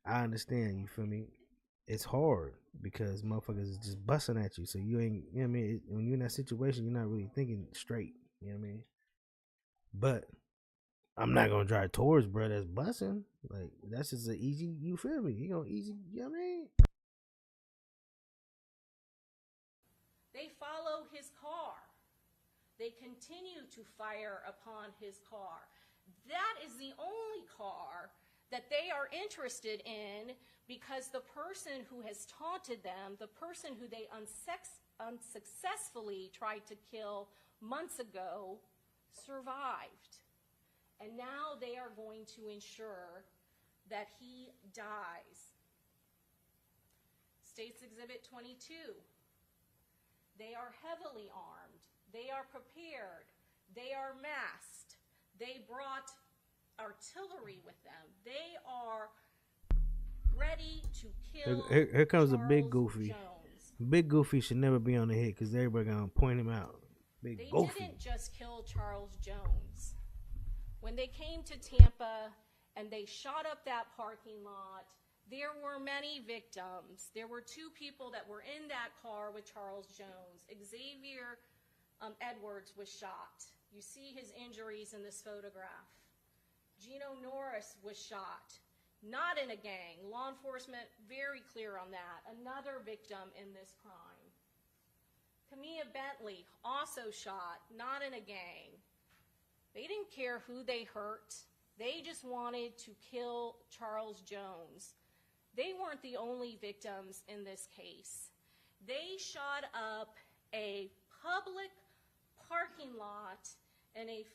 [SPEAKER 2] I understand, you feel me? It's hard because motherfuckers is just busting at you. So you ain't, you know what I mean? When you're in that situation, you're not really thinking straight. You know what I mean? But I'm not gonna drive towards bro that's busting. Like, that's just an easy, you feel me? You gonna easy, you know what I mean?
[SPEAKER 9] They follow his car. They continue to fire upon his car. That is the only car that they are interested in, because the person who has taunted them, the person who they unsuccessfully tried to kill months ago, survived. And now they are going to ensure that he dies. State's Exhibit 22. They are heavily armed. They are prepared. They are masked. They brought artillery with them. They are ready to kill.
[SPEAKER 2] Here comes a big
[SPEAKER 9] Charles
[SPEAKER 2] goofy.
[SPEAKER 9] Jones.
[SPEAKER 2] Big Goofy should never be on the hit because everybody gonna point him out. Big
[SPEAKER 9] They
[SPEAKER 2] Goofy.
[SPEAKER 9] didn't just kill Charles Jones. When they came to Tampa and they shot up that parking lot, there were many victims. There were 2 people that were in that car with Charles Jones. Xavier Edwards was shot. You see his injuries in this photograph. Gino Norris was shot. Not in a gang. Law enforcement very clear on that. Another victim in this crime. Camilla Bentley also shot, not in a gang. They didn't care who they hurt. They just wanted to kill Charles Jones. They weren't the only victims in this case. They shot up a public parking lot in a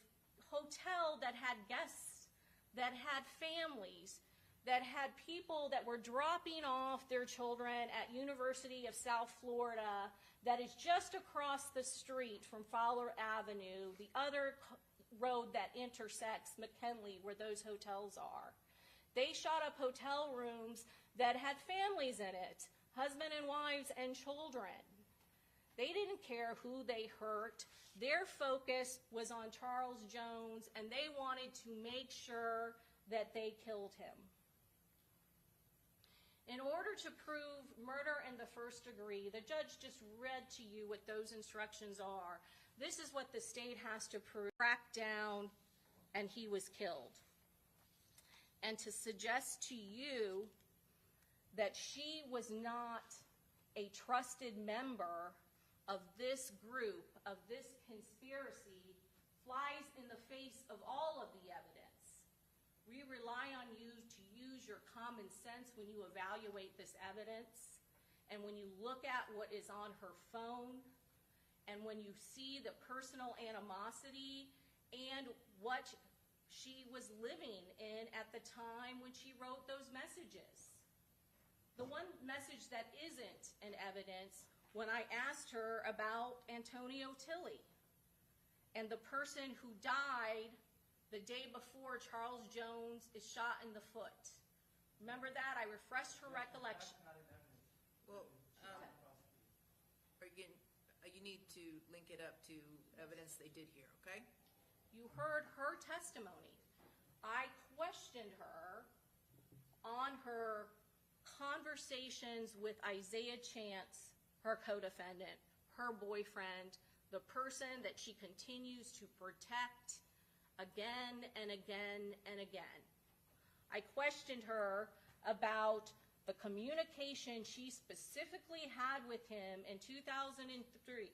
[SPEAKER 9] hotel that had guests, that had families, that had people that were dropping off their children at University of South Florida, that is just across the street from Fowler Avenue, the other road that intersects McKinley where those hotels are. They shot up hotel rooms that had families in it, husband and wives and children. They didn't care who they hurt. Their focus was on Charles Jones, and they wanted to make sure that they killed him. In order to prove murder in the first degree, the judge just read to you what those instructions are. This is what the state has to prove. Tracked down, and he was killed. And to suggest to you that she was not a trusted member of this group, of this conspiracy, flies in the face of all of the evidence. We rely on you to use your common sense when you evaluate this evidence, and when you look at what is on her phone, and when you see the personal animosity and what she was living in at the time when she wrote those messages. The one message that isn't in evidence, when I asked her about Antonio Tilley and the person who died the day before Charles Jones is shot in the foot. Remember that? I refreshed her recollection.
[SPEAKER 11] Well, you need to link it up to evidence they did here, okay?
[SPEAKER 9] You heard her testimony. I questioned her on her conversations with Isaiah Chance, her co-defendant, her boyfriend, the person that she continues to protect again and again and again. I questioned her about the communication she specifically had with him in 2023,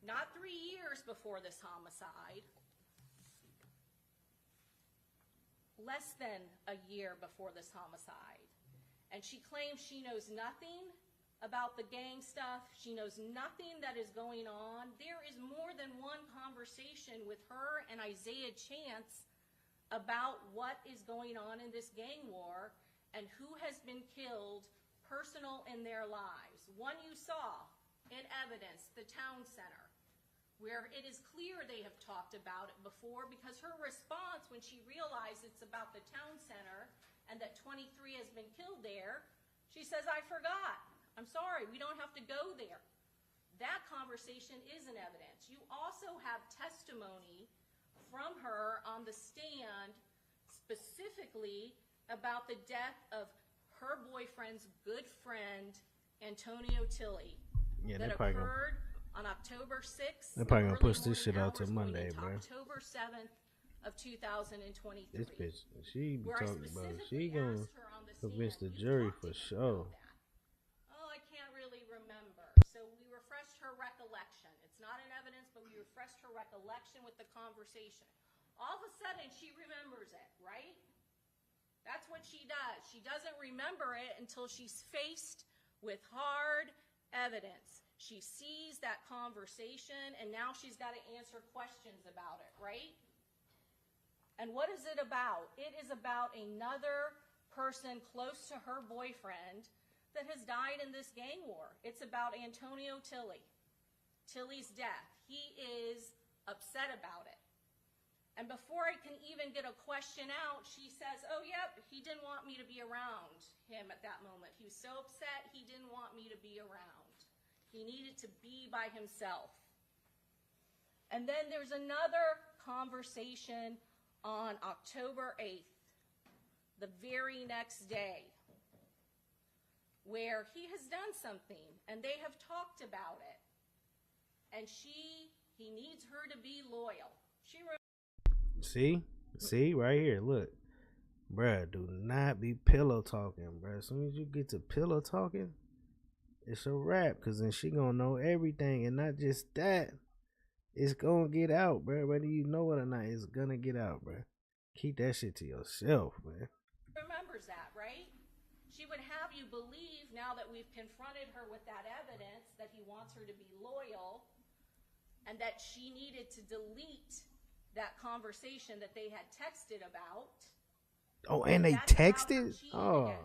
[SPEAKER 9] not 3 years before this homicide, less than a year before this homicide. And she claims she knows nothing about the gang stuff. She knows nothing that is going on. There is more than one conversation with her and Isaiah Chance about what is going on in this gang war and who has been killed, personal in their lives. One you saw in evidence, the town center, where it is clear they have talked about it before, because her response when she realized it's about the town center and that 23 has been killed there, she says, I forgot. I'm sorry, we don't have to go there. That conversation is in evidence. You also have testimony from her on the stand specifically about the death of her boyfriend's good friend, Antonio Tilley, that occurred on October 6th.
[SPEAKER 2] They're probably gonna push this shit out till Monday, bro.
[SPEAKER 9] October 7th of 2023.
[SPEAKER 2] This bitch, she be talking about it. She gonna convince the jury for sure.
[SPEAKER 9] Oh, I can't really remember. So we refreshed her recollection. It's not in evidence, but we refreshed her recollection with the conversation. All of a sudden, she remembers it, right? That's what she does. She doesn't remember it until she's faced with hard evidence. She sees that conversation, and now she's got to answer questions about it, right? And what is it about? It is about another person close to her boyfriend that has died in this gang war. It's about Antonio Tilly's death. He is upset about it. And before I can even get a question out, she says, oh, yep, he didn't want me to be around him at that moment. He was so upset, he didn't want me to be around. He needed to be by himself. And then there's another conversation on October 8th, the very next day, where he has done something and they have talked about it. And he needs her to be loyal.
[SPEAKER 2] See, right here, look. Bruh, do not be pillow talking, bruh. As soon as you get to pillow talking, it's a wrap, because then she gonna know everything, and not just that, it's gonna get out, bruh. Whether you know it or not, it's gonna get out, bruh. Keep that shit to yourself, man.
[SPEAKER 9] Remembers that, right? She would have you believe, now that we've confronted her with that evidence, that he wants her to be loyal, and that she needed to delete that conversation that they had texted about.
[SPEAKER 2] Oh, and they texted? Oh,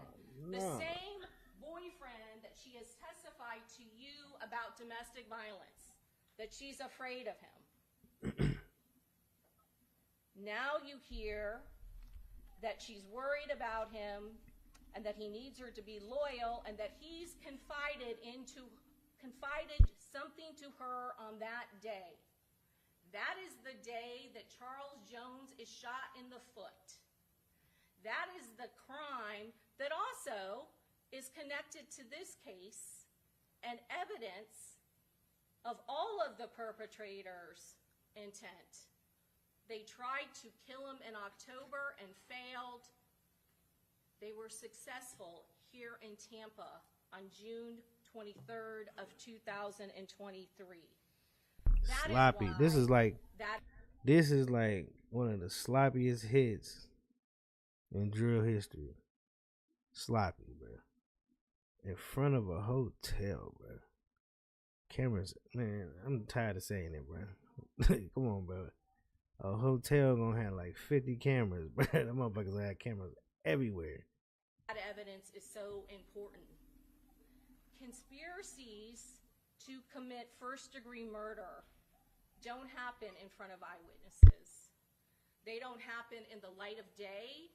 [SPEAKER 2] no.
[SPEAKER 9] The same boyfriend that she has testified to you about domestic violence, that she's afraid of him. Now you hear that she's worried about him and that he needs her to be loyal, and that he's confided something to her on that day. That is the day that Charles Jones is shot in the foot. That is the crime that also is connected to this case and evidence of all of the perpetrators' intent. They tried to kill him in October and failed. They were successful here in Tampa on June 23rd of 2023.
[SPEAKER 2] Sloppy. This is like one of the sloppiest hits in drill history. Sloppy, bro. In front of a hotel, bro. Cameras, man, I'm tired of saying it, bro. Come on, bro. A hotel gonna have like 50 cameras, bro. Them motherfuckers gonna have cameras everywhere.
[SPEAKER 9] That evidence is so important. Conspiracies to commit first-degree murder don't happen in front of eyewitnesses. They don't happen in the light of day.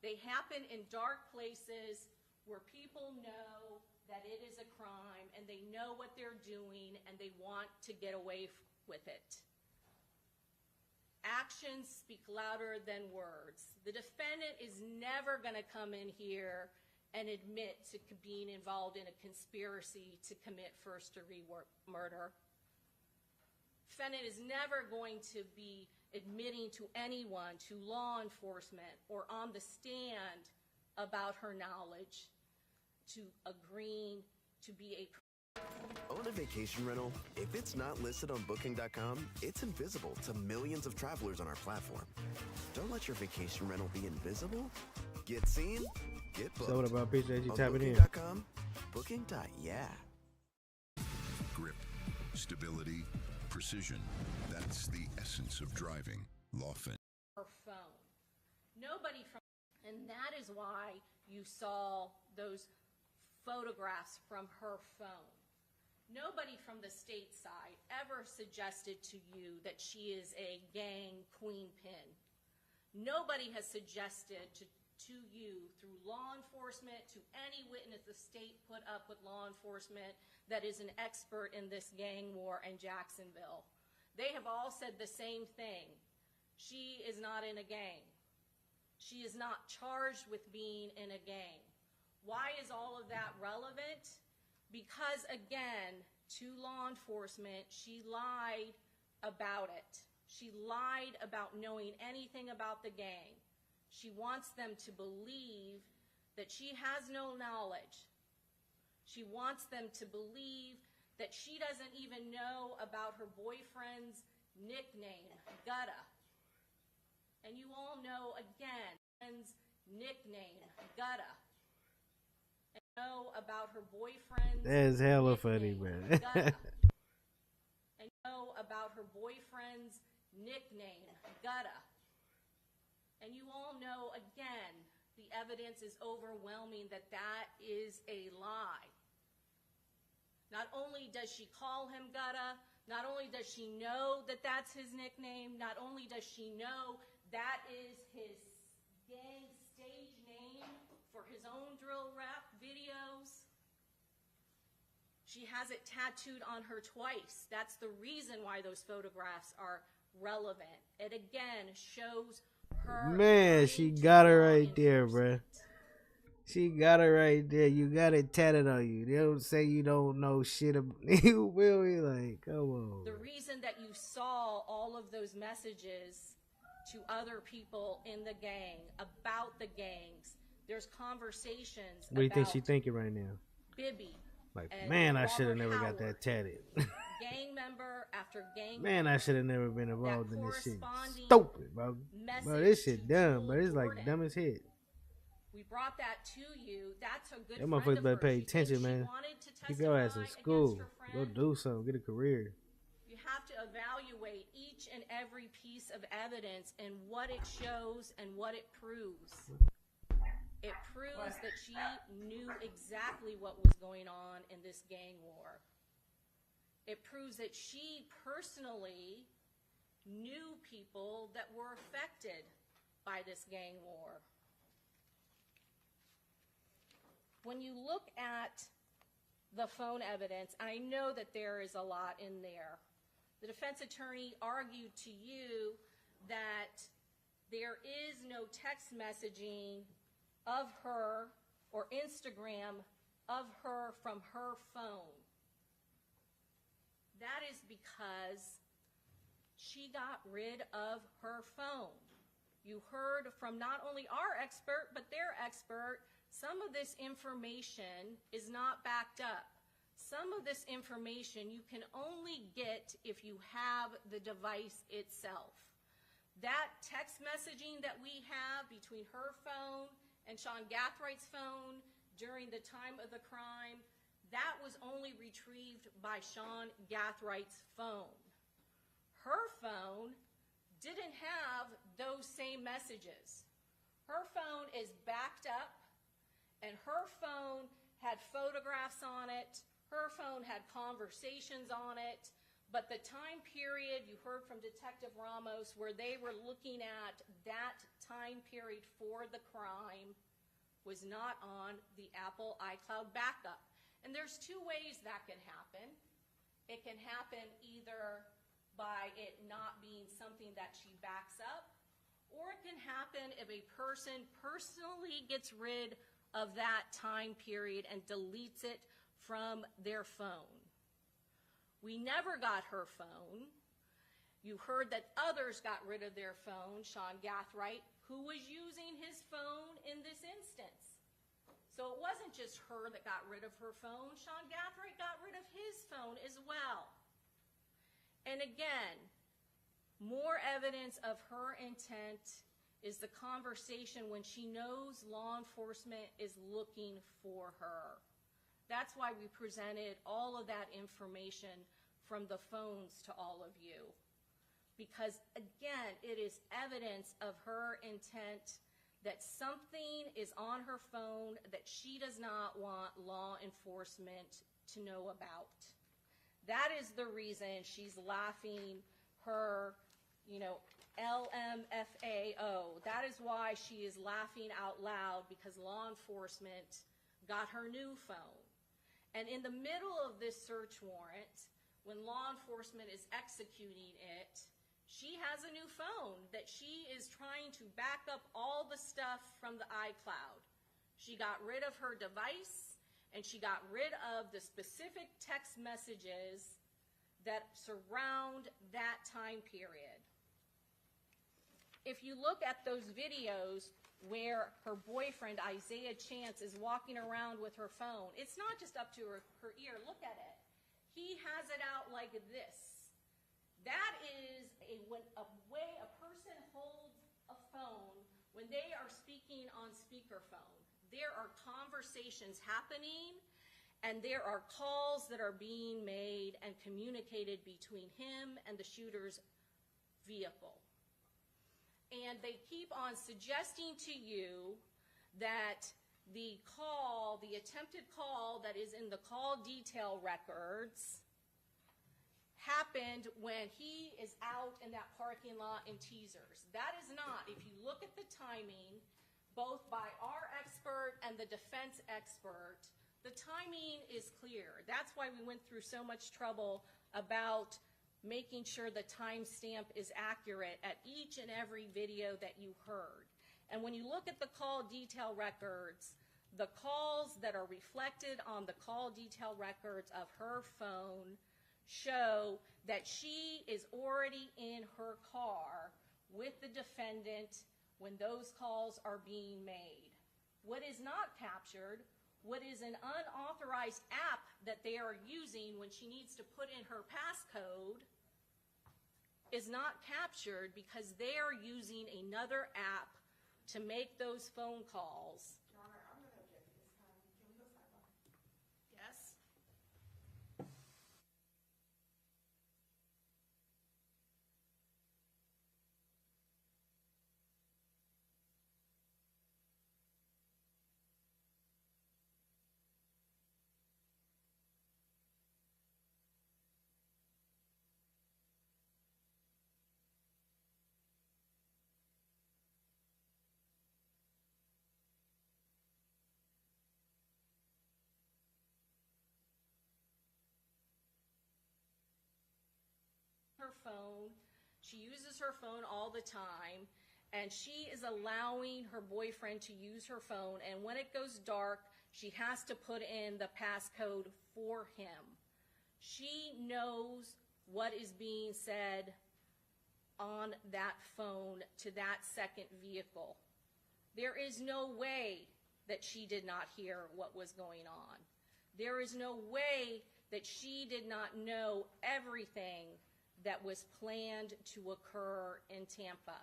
[SPEAKER 9] They happen in dark places where people know that it is a crime and they know what they're doing and they want to get away with it. Actions speak louder than words. The defendant is never going to come in here and admit to being involved in a conspiracy to commit first-degree murder. Defendant is never going to be admitting to anyone, to law enforcement, or on the stand about her knowledge, to agreeing to be a...
[SPEAKER 12] Own a vacation rental? If it's not listed on Booking.com, it's invisible to millions of travelers on our platform. Don't let your vacation rental be invisible. Get seen, get booked.
[SPEAKER 2] So what about appreciate you tapping in?
[SPEAKER 12] Booking.com, Booking.yeah.
[SPEAKER 13] Grip, stability, precision. That's the essence of driving. Lawfin.
[SPEAKER 9] Her phone. Nobody from... And that is why you saw those photographs from her phone. Nobody from the state side ever suggested to you that she is a gang queen pin. Nobody has suggested to you through law enforcement, to any witness the state put up with law enforcement that is an expert in this gang war in Jacksonville. They have all said the same thing. She is not in a gang. She is not charged with being in a gang. Why is all of that relevant? Because, again, to law enforcement, she lied about it. She lied about knowing anything about the gang. She wants them to believe that she has no knowledge. She wants them to believe that she doesn't even know about her boyfriend's nickname, Gutta. And you all know, again, his nickname, Gutta. Know about her boyfriend's
[SPEAKER 2] That's hella funny, man.
[SPEAKER 9] And know about her boyfriend's nickname, Gutta. And you all know, again, The evidence is overwhelming that that is a lie. Not only does she call him Gutta, not only does she know that that's his nickname, not only does she know that is his gang stage name for his own drill rap videos, she has it tattooed on her twice. That's the reason why those photographs are relevant. It again shows her.
[SPEAKER 2] Man, she got her right there, bruh. She got it right there. You got it tatted on you. They don't say you don't know shit about you. Will be like, come on.
[SPEAKER 9] The reason that you saw all of those messages to other people in the gang about the gangs, there's conversations.
[SPEAKER 2] What do you think she thinking right now?
[SPEAKER 9] Bibby.
[SPEAKER 2] Like, man, I should have never got that tatted.
[SPEAKER 9] Gang member after gang
[SPEAKER 2] man,
[SPEAKER 9] member.
[SPEAKER 2] I should have never been involved in this shit. Stupid, bro. Bro, this shit dumb, but it's like dumb as hell.
[SPEAKER 9] We brought that to you. That's a good
[SPEAKER 2] That
[SPEAKER 9] friend
[SPEAKER 2] motherfuckers
[SPEAKER 9] of
[SPEAKER 2] better
[SPEAKER 9] hers.
[SPEAKER 2] pay
[SPEAKER 9] She
[SPEAKER 2] attention,
[SPEAKER 9] thinks she
[SPEAKER 2] man.
[SPEAKER 9] wanted to
[SPEAKER 2] Keep your ass in
[SPEAKER 9] testify
[SPEAKER 2] school.
[SPEAKER 9] against her
[SPEAKER 2] Go
[SPEAKER 9] friend.
[SPEAKER 2] do something. Get a career.
[SPEAKER 9] You have to evaluate each and every piece of evidence and what it shows and what it proves. It proves that she knew exactly what was going on in this gang war. It proves that she personally knew people that were affected by this gang war. When you look at the phone evidence, I know that there is a lot in there. The defense attorney argued to you that there is no text messaging of her or Instagram of her from her phone. That is because she got rid of her phone. You heard from not only our expert, but their expert, some of this information is not backed up. Some of this information you can only get if you have the device itself. That text messaging that we have between her phone and Sean Gathwright's phone during the time of the crime, that was only retrieved by Sean Gathwright's phone. Her phone didn't have those same messages. Her phone is backed up, and her phone had photographs on it. Her phone had conversations on it. But the time period you heard from Detective Ramos where they were looking at that time period for the crime was not on the Apple iCloud backup. And there's two ways that can happen. It can happen either by it not being something that she backs up, or it can happen if a person personally gets rid of that time period and deletes it from their phone. We never got her phone. You heard that others got rid of their phone, Sean Gathwright, who was using his phone in this instance. So it wasn't just her that got rid of her phone. Sean Gathwright got rid of his phone as well. And again, more evidence of her intent is the conversation when she knows law enforcement is looking for her. That's why we presented all of that information from the phones to all of you. Because again, it is evidence of her intent that something is on her phone that she does not want law enforcement to know about. That is the reason she's laughing her, LMFAO. That is why she is laughing out loud, because law enforcement got her new phone. And in the middle of this search warrant, when law enforcement is executing it, she has a new phone that she is trying to back up all the stuff from the iCloud. She got rid of her device, and she got rid of the specific text messages that surround that time period. If you look at those videos where her boyfriend, Isaiah Chance, is walking around with her phone, it's not just up to her ear. Look at it. He has it out like this. That is when a way a person holds a phone when they are speaking on speakerphone. There are conversations happening, and there are calls that are being made and communicated between him and the shooter's vehicle. And they keep on suggesting to you that the call, the attempted call that is in the call detail records happened when he is out in that parking lot in Teasers. That is not, if you look at the timing, both by our expert and the defense expert, the timing is clear. That's why we went through so much trouble about making sure the timestamp is accurate at each and every video that you heard. And when you look at the call detail records, the calls that are reflected on the call detail records of her phone show that she is already in her car with the defendant when those calls are being made. What is not captured, what is an unauthorized app that they are using when she needs to put in her passcode, is not captured because they are using another app to make those phone calls.
[SPEAKER 11] Your Honor, I'm going to object at this time. Can we go sidebar? Yes?
[SPEAKER 9] Her phone. She uses her phone all the time, and she is allowing her boyfriend to use her phone, and when it goes dark, she has to put in the passcode for him. She knows what is being said on that phone to that second vehicle. There is no way that she did not hear what was going on. There is no way that she did not know everything that was planned to occur in Tampa.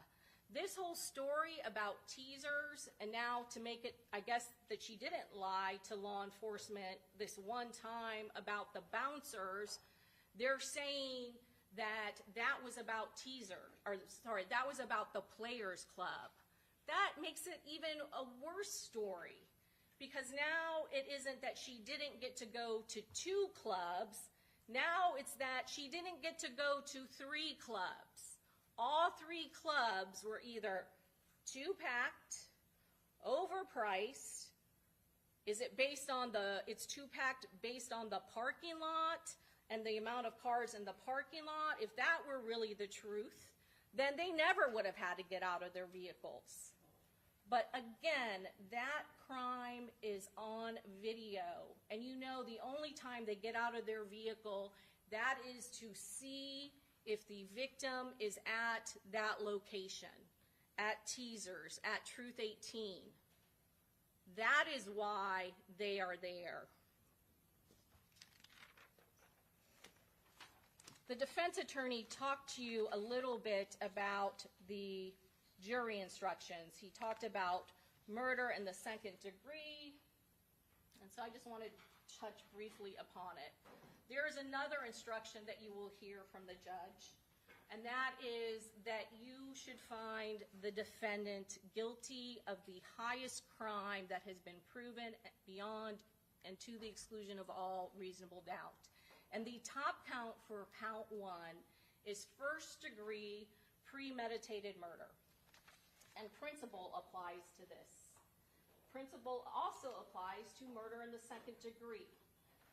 [SPEAKER 9] This whole story about teasers, and now to make it, I guess, that she didn't lie to law enforcement this one time about the bouncers, they're saying that that was about that was about the Players Club. That makes it even a worse story, because now it isn't that she didn't get to go to 2 clubs, now it's that she didn't get to go to 3 clubs. All 3 clubs were either too packed, overpriced. Is it based on it's too packed based on the parking lot and the amount of cars in the parking lot? If that were really the truth, then they never would have had to get out of their vehicles. But again, that crime is on video. And you know the only time they get out of their vehicle, that is to see if the victim is at that location, at Teasers, at Truth 18. That is why they are there. The defense attorney talked to you a little bit about the jury instructions. He talked about murder in the 2nd degree, and so I just want to touch briefly upon it. There is another instruction that you will hear from the judge, and that is that you should find the defendant guilty of the highest crime that has been proven beyond and to the exclusion of all reasonable doubt. And the top count for count 1 is 1st degree premeditated murder. And principle applies to this. Principle also applies to murder in the 2nd degree.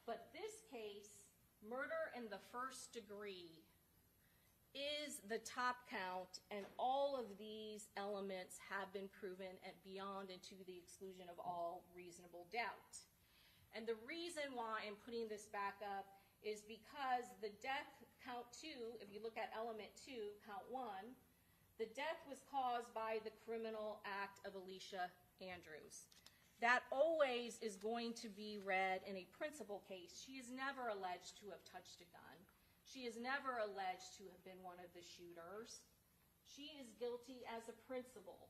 [SPEAKER 9] But this case, murder in the 1st degree, is the top count, and all of these elements have been proven at beyond and to the exclusion of all reasonable doubt. And the reason why I'm putting this back up is because the death, count 2, if you look at element 2, count 1, the death was caused by the criminal act of Alicia Andrews. That always is going to be read in a principal case. She is never alleged to have touched a gun. She is never alleged to have been one of the shooters. She is guilty as a principal.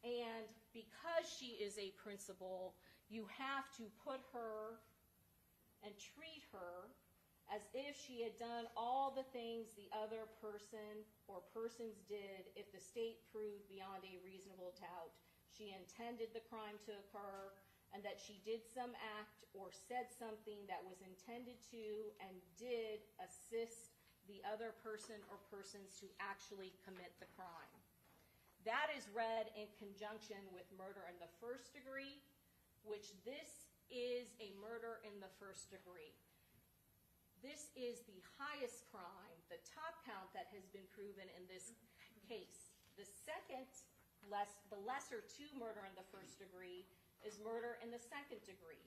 [SPEAKER 9] And because she is a principal, you have to put her and treat her as if she had done all the things the other person or persons did if the state proved beyond a reasonable doubt she intended the crime to occur, and that she did some act or said something that was intended to and did assist the other person or persons to actually commit the crime. That is read in conjunction with murder in the first degree, which this is a murder in the first degree. This is the highest crime, the top count that has been proven in this case. The second, the lesser to murder in the first degree, is murder in the second degree.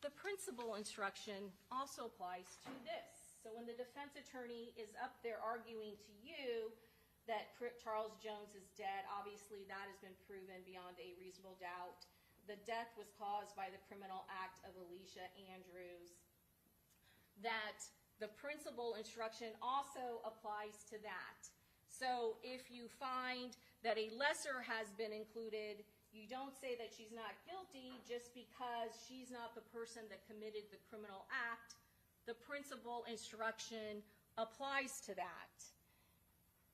[SPEAKER 9] The principal instruction also applies to this. So when the defense attorney is up there arguing to you that Charles Jones is dead, obviously that has been proven beyond a reasonable doubt. The death was caused by the criminal act of Alicia Andrews. That the principal instruction also applies to that. So if you find that a lesser has been included, you don't say that she's not guilty just because she's not the person that committed the criminal act. The principal instruction applies to that.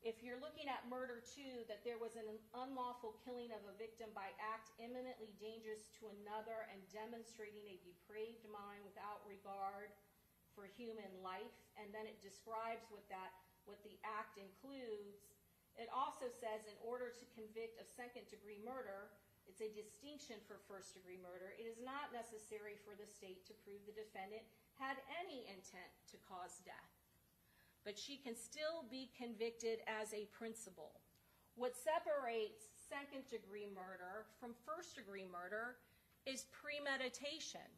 [SPEAKER 9] If you're looking at murder 2, that there was an unlawful killing of a victim by act imminently dangerous to another and demonstrating a depraved mind without regard for human life, and then it describes what the act includes. It also says in order to convict of second-degree murder, it's a distinction for first-degree murder. It is not necessary for the state to prove the defendant had any intent to cause death, but she can still be convicted as a principal. What separates second-degree murder from first-degree murder is premeditation.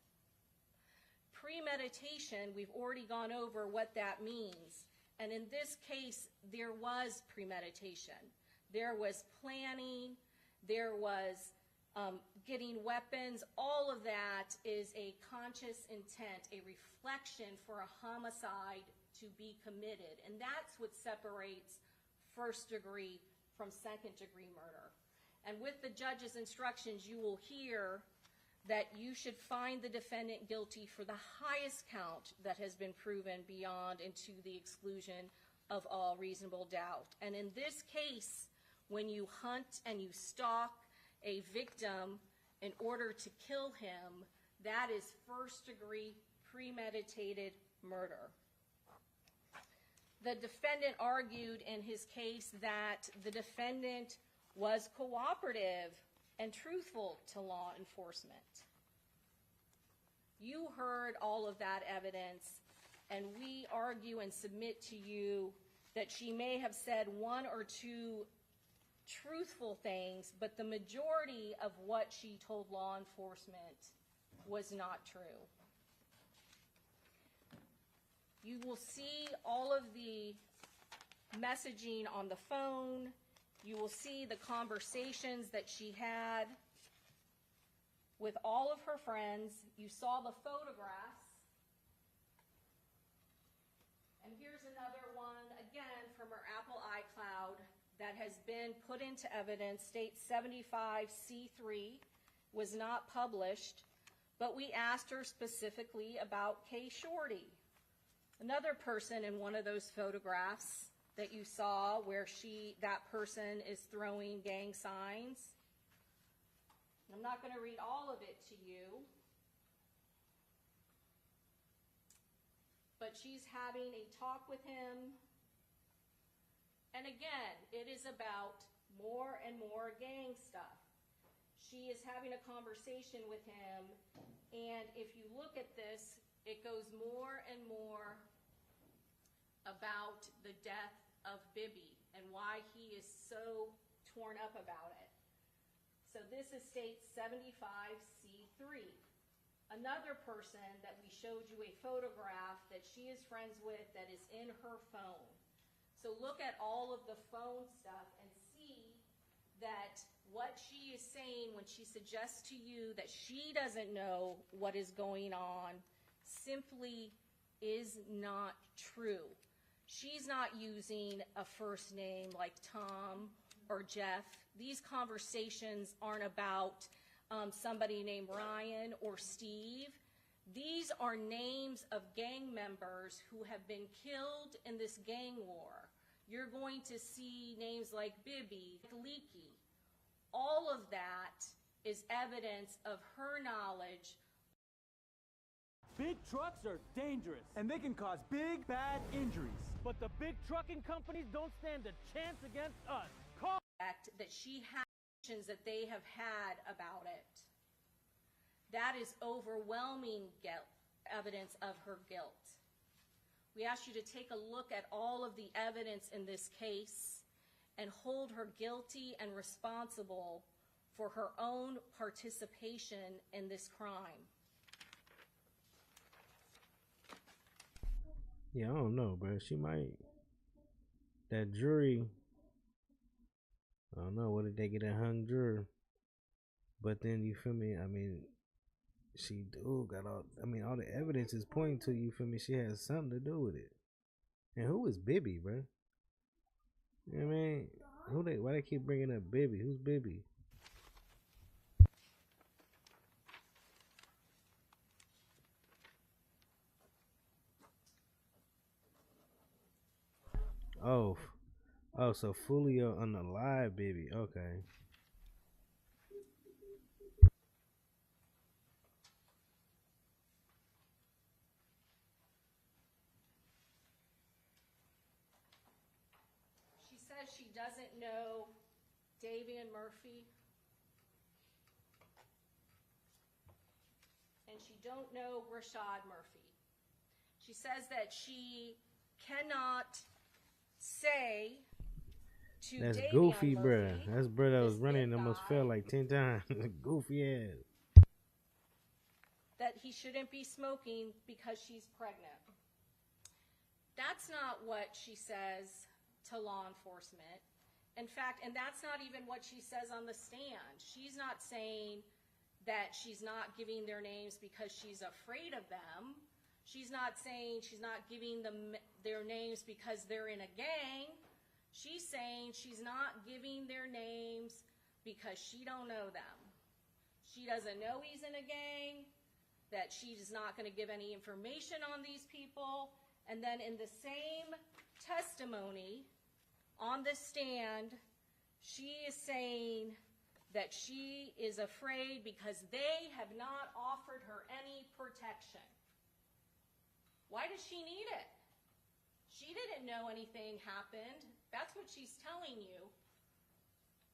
[SPEAKER 9] Premeditation, we've already gone over what that means. And in this case, there was premeditation. There was planning. There was getting weapons. All of that is a conscious intent, a reflection for a homicide to be committed. And that's what separates first degree from second degree murder. And with the judge's instructions, you will hear that you should find the defendant guilty for the highest count that has been proven beyond and to the exclusion of all reasonable doubt. And in this case, when you hunt and you stalk a victim in order to kill him, that is first-degree premeditated murder. The defendant argued in his case that the defendant was cooperative and truthful to law enforcement. You heard all of that evidence, and we argue and submit to you that she may have said one or two truthful things, but the majority of what she told law enforcement was not true. You will see all of the messaging on the phone. You will see the conversations that she had with all of her friends. You saw the photographs. And here's another one, again, from her Apple iCloud that has been put into evidence. State 75C3 was not published, but we asked her specifically about Kay Shorty, another person in one of those photographs that you saw where that person is throwing gang signs. I'm not going to read all of it to you, but she's having a talk with him. And again, it is about more and more gang stuff. She is having a conversation with him, and if you look at this, it goes more and more about the death of Bibby and why he is so torn up about it. So this is state 75C3. Another person that we showed you a photograph that she is friends with that is in her phone. So look at all of the phone stuff and see that what she is saying when she suggests to you that she doesn't know what is going on simply is not true. She's not using a first name like Tom or Jeff. These conversations aren't about somebody named Ryan or Steve. These are names of gang members who have been killed in this gang war. You're going to see names like Bibby, Leaky, All of that is evidence of her knowledge.
[SPEAKER 14] Big trucks are dangerous, and they can cause big, bad injuries. But the big trucking companies don't stand a chance against us.
[SPEAKER 9] That she has that they have had about it. That is overwhelming evidence of her guilt. We ask you to take a look at all of the evidence in this case and hold her guilty and responsible for her own participation in this crime.
[SPEAKER 2] Yeah, I don't know, bro. She might. That jury. I don't know. What did they get a hung juror? But then, you feel me? I mean, she got all. I mean, all the evidence is pointing to, you feel me? She has something to do with it. And who is Bibby, bro? You know what I mean? Why they keep bringing up Bibby? Who's Bibby? Oh, so FOOLIO on the live, baby. Okay.
[SPEAKER 9] She says she doesn't know Davian Murphy, and she don't know Rashad Murphy. She says that she cannot say to
[SPEAKER 2] That's
[SPEAKER 9] Davian
[SPEAKER 2] goofy,
[SPEAKER 9] Murphy,
[SPEAKER 2] bruh. That's bruh that was running and almost fell like 10 times. Goofy ass.
[SPEAKER 9] that he shouldn't be smoking because she's pregnant. That's not what she says to law enforcement. In fact, and that's not even what she says on the stand. She's not saying that she's not giving their names because she's afraid of them. She's not saying she's not giving them their names because they're in a gang. She's saying she's not giving their names because she don't know them. She doesn't know he's in a gang, that she's not going to give any information on these people. And then in the same testimony on the stand, she is saying that she is afraid because they have not offered her any protection. Why does she need it? She didn't know anything happened. That's what she's telling you.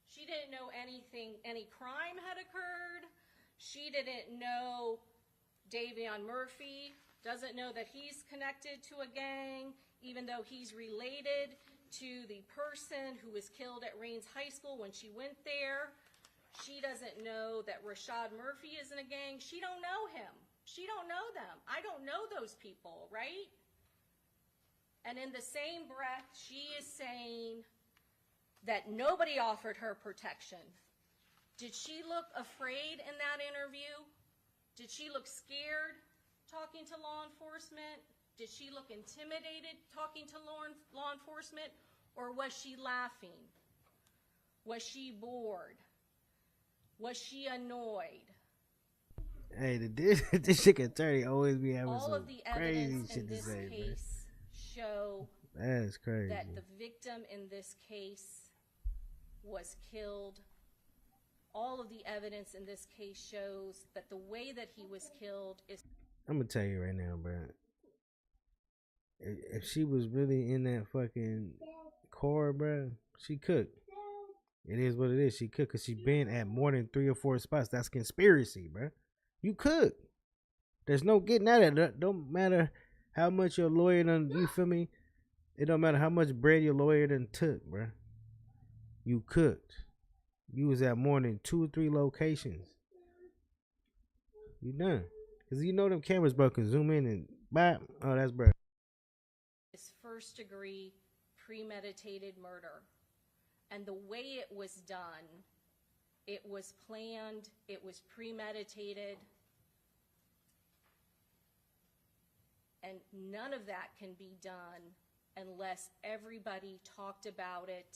[SPEAKER 9] She didn't know anything, any crime had occurred. She didn't know Davian Murphy, doesn't know that he's connected to a gang, even though he's related to the person who was killed at Rains High School when she went there. She doesn't know that Rashad Murphy is in a gang. She don't know him. She don't know them. I don't know those people, right? And in the same breath, she is saying that nobody offered her protection. Did she look afraid in that interview? Did she look scared talking to law enforcement? Did she look intimidated talking to law enforcement? Or was she laughing? Was she bored? Was she annoyed?
[SPEAKER 2] Hey, the district attorney always be having
[SPEAKER 9] all
[SPEAKER 2] some
[SPEAKER 9] of the
[SPEAKER 2] crazy
[SPEAKER 9] evidence
[SPEAKER 2] shit
[SPEAKER 9] in
[SPEAKER 2] to
[SPEAKER 9] this
[SPEAKER 2] say,
[SPEAKER 9] case show
[SPEAKER 2] That's crazy.
[SPEAKER 9] that the victim in this case was killed. All of the evidence in this case shows that the way that he was killed is...
[SPEAKER 2] I'm gonna tell you right now, bro. If she was really in that fucking car, bro, she cooked. It is what it is. She cooked because she been at more than 3 or 4 spots. That's conspiracy, bro. You cook. There's no getting at it. Don't matter how much your lawyer done, you feel me? It don't matter how much bread your lawyer done took, bro. You cooked. You was at more than 2 or 3 locations. You done. Because you know them cameras, bro, can zoom in and bop. Oh, that's bro.
[SPEAKER 9] It's first-degree premeditated murder. And the way it was done, it was planned, it was premeditated, and none of that can be done unless everybody talked about it.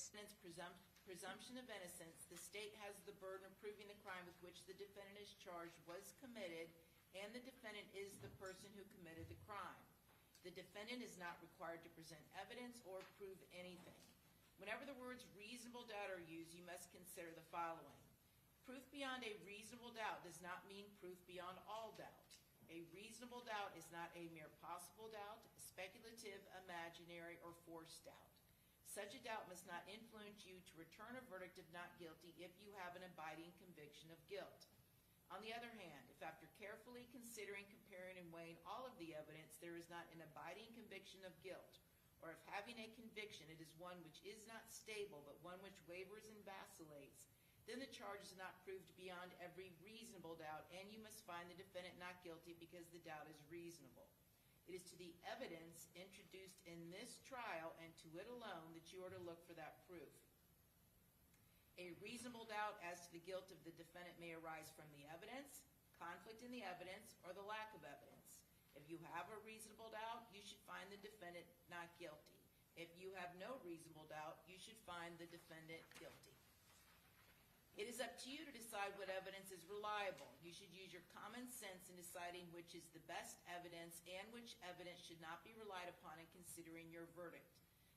[SPEAKER 11] Presumption of innocence, the state has the burden of proving the crime with which the defendant is charged was committed, and the defendant is the person who committed the crime. The defendant is not required to present evidence or prove anything. Whenever the words reasonable doubt are used, you must consider the following. Proof beyond a reasonable doubt does not mean proof beyond all doubt. A reasonable doubt is not a mere possible doubt, speculative, imaginary, or forced doubt. Such a doubt must not influence you to return a verdict of not guilty if you have an abiding conviction of guilt. On the other hand, if after carefully considering, comparing, and weighing all of the evidence, there is not an abiding conviction of guilt, or if having a conviction it is one which is not stable but one which wavers and vacillates, then the charge is not proved beyond every reasonable doubt, and you must find the defendant not guilty because the doubt is reasonable. It is to the evidence introduced in this trial and to it alone that you are to look for that proof. A reasonable doubt as to the guilt of the defendant may arise from the evidence, conflict in the evidence, or the lack of evidence. If you have a reasonable doubt, you should find the defendant not guilty. If you have no reasonable doubt, you should find the defendant guilty. It is up to you to decide what evidence is reliable. You should use your common sense in deciding which is the best evidence and which evidence should not be relied upon in considering your verdict.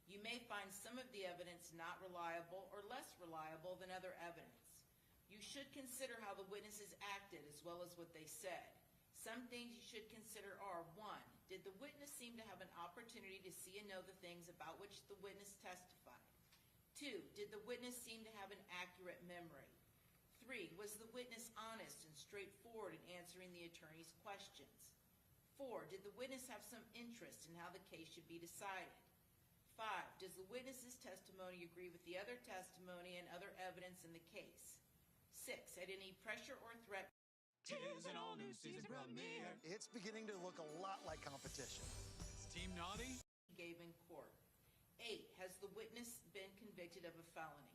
[SPEAKER 11] You may find some of the evidence not reliable or less reliable than other evidence. You should consider how the witnesses acted as well as what they said. Some things you should consider are: 1. Did the witness seem to have an opportunity to see and know the things about which the witness testified? 2. Did the witness seem to have an accurate memory? 3. Was the witness honest and straightforward in answering the attorney's questions? 4. Did the witness have some interest in how the case should be decided? 5. Does the witness's testimony agree with the other testimony and other evidence in the case? 6. Had any pressure or threat?
[SPEAKER 15] Tis an all-new season premiere.
[SPEAKER 16] It's beginning to look a lot like competition.
[SPEAKER 15] Is Team Naughty?
[SPEAKER 11] Gave in court. 8. Has the witness been convicted of a felony?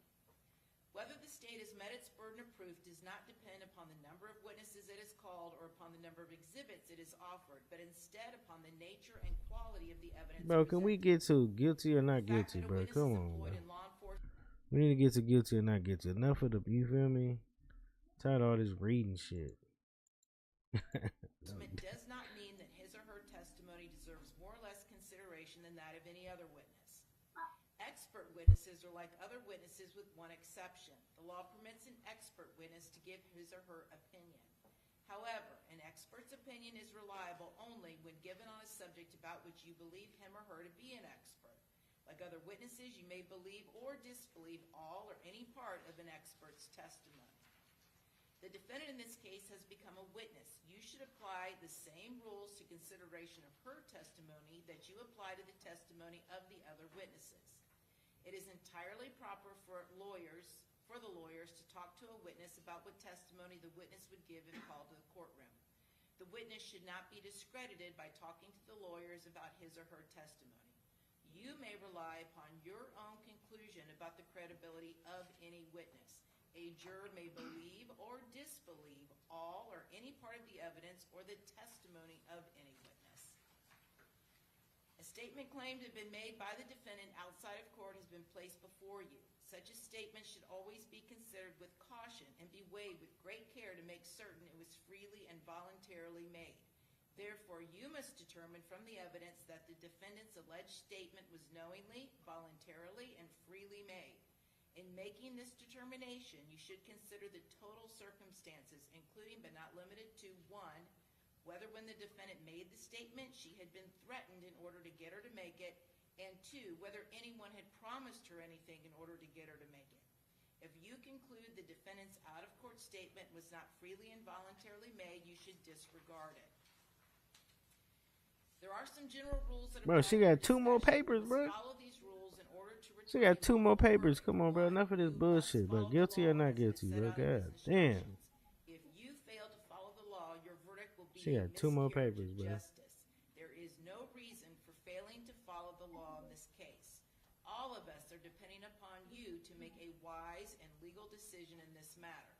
[SPEAKER 11] Whether the state has met its burden of proof does not depend upon the number of witnesses it has called or upon the number of exhibits it has offered, but instead upon the nature and quality of the evidence.
[SPEAKER 2] Bro, can we get to guilty or not guilty, bro? Come on, bro. We need to get to guilty or not guilty. Enough of the, you feel me? Tired of all this reading shit.
[SPEAKER 11] Does not mean that his or her testimony deserves more or less consideration than that of any other witness. Expert witnesses are like other witnesses with one exception. The law permits an expert witness to give his or her opinion. However, an expert's opinion is reliable only when given on a subject about which you believe him or her to be an expert. Like other witnesses, you may believe or disbelieve all or any part of an expert's testimony. The defendant in this case has become a witness. You should apply the same rules to consideration of her testimony that you apply to the testimony of the other witnesses. It is entirely proper for the lawyers to talk to a witness about what testimony the witness would give if called to the courtroom. The witness should not be discredited by talking to the lawyers about his or her testimony. You may rely upon your own conclusion about the credibility of any witness. A juror may believe or disbelieve all or any part of the evidence or the testimony of any witness. A statement claimed to have been made by the defendant outside of court has been placed before you. Such a statement should always be considered with caution and be weighed with great care to make certain it was freely and voluntarily made. Therefore, you must determine from the evidence that the defendant's alleged statement was knowingly, voluntarily, and freely made. In making this determination, you should consider the total circumstances, including but not limited to: 1, whether when the defendant made the statement she had been threatened in order to get her to make it, and 2, whether anyone had promised her anything in order to get her to make it. If you conclude the defendant's out-of-court statement was not freely and voluntarily made, you should disregard it. There are some general rules that
[SPEAKER 2] Bro, she got 2 more papers, bro.
[SPEAKER 11] Follow these rules in order to
[SPEAKER 2] She got 2 more papers. Come on, bro. Enough of this bullshit, bro. Guilty or not guilty, bro? God damn.
[SPEAKER 11] If you fail to follow the law, your verdict will be
[SPEAKER 2] She got 2 more papers, bro.
[SPEAKER 11] justice. There is no reason for failing to follow the law in this case. All of us are depending upon you to make a wise and legal decision in this matter.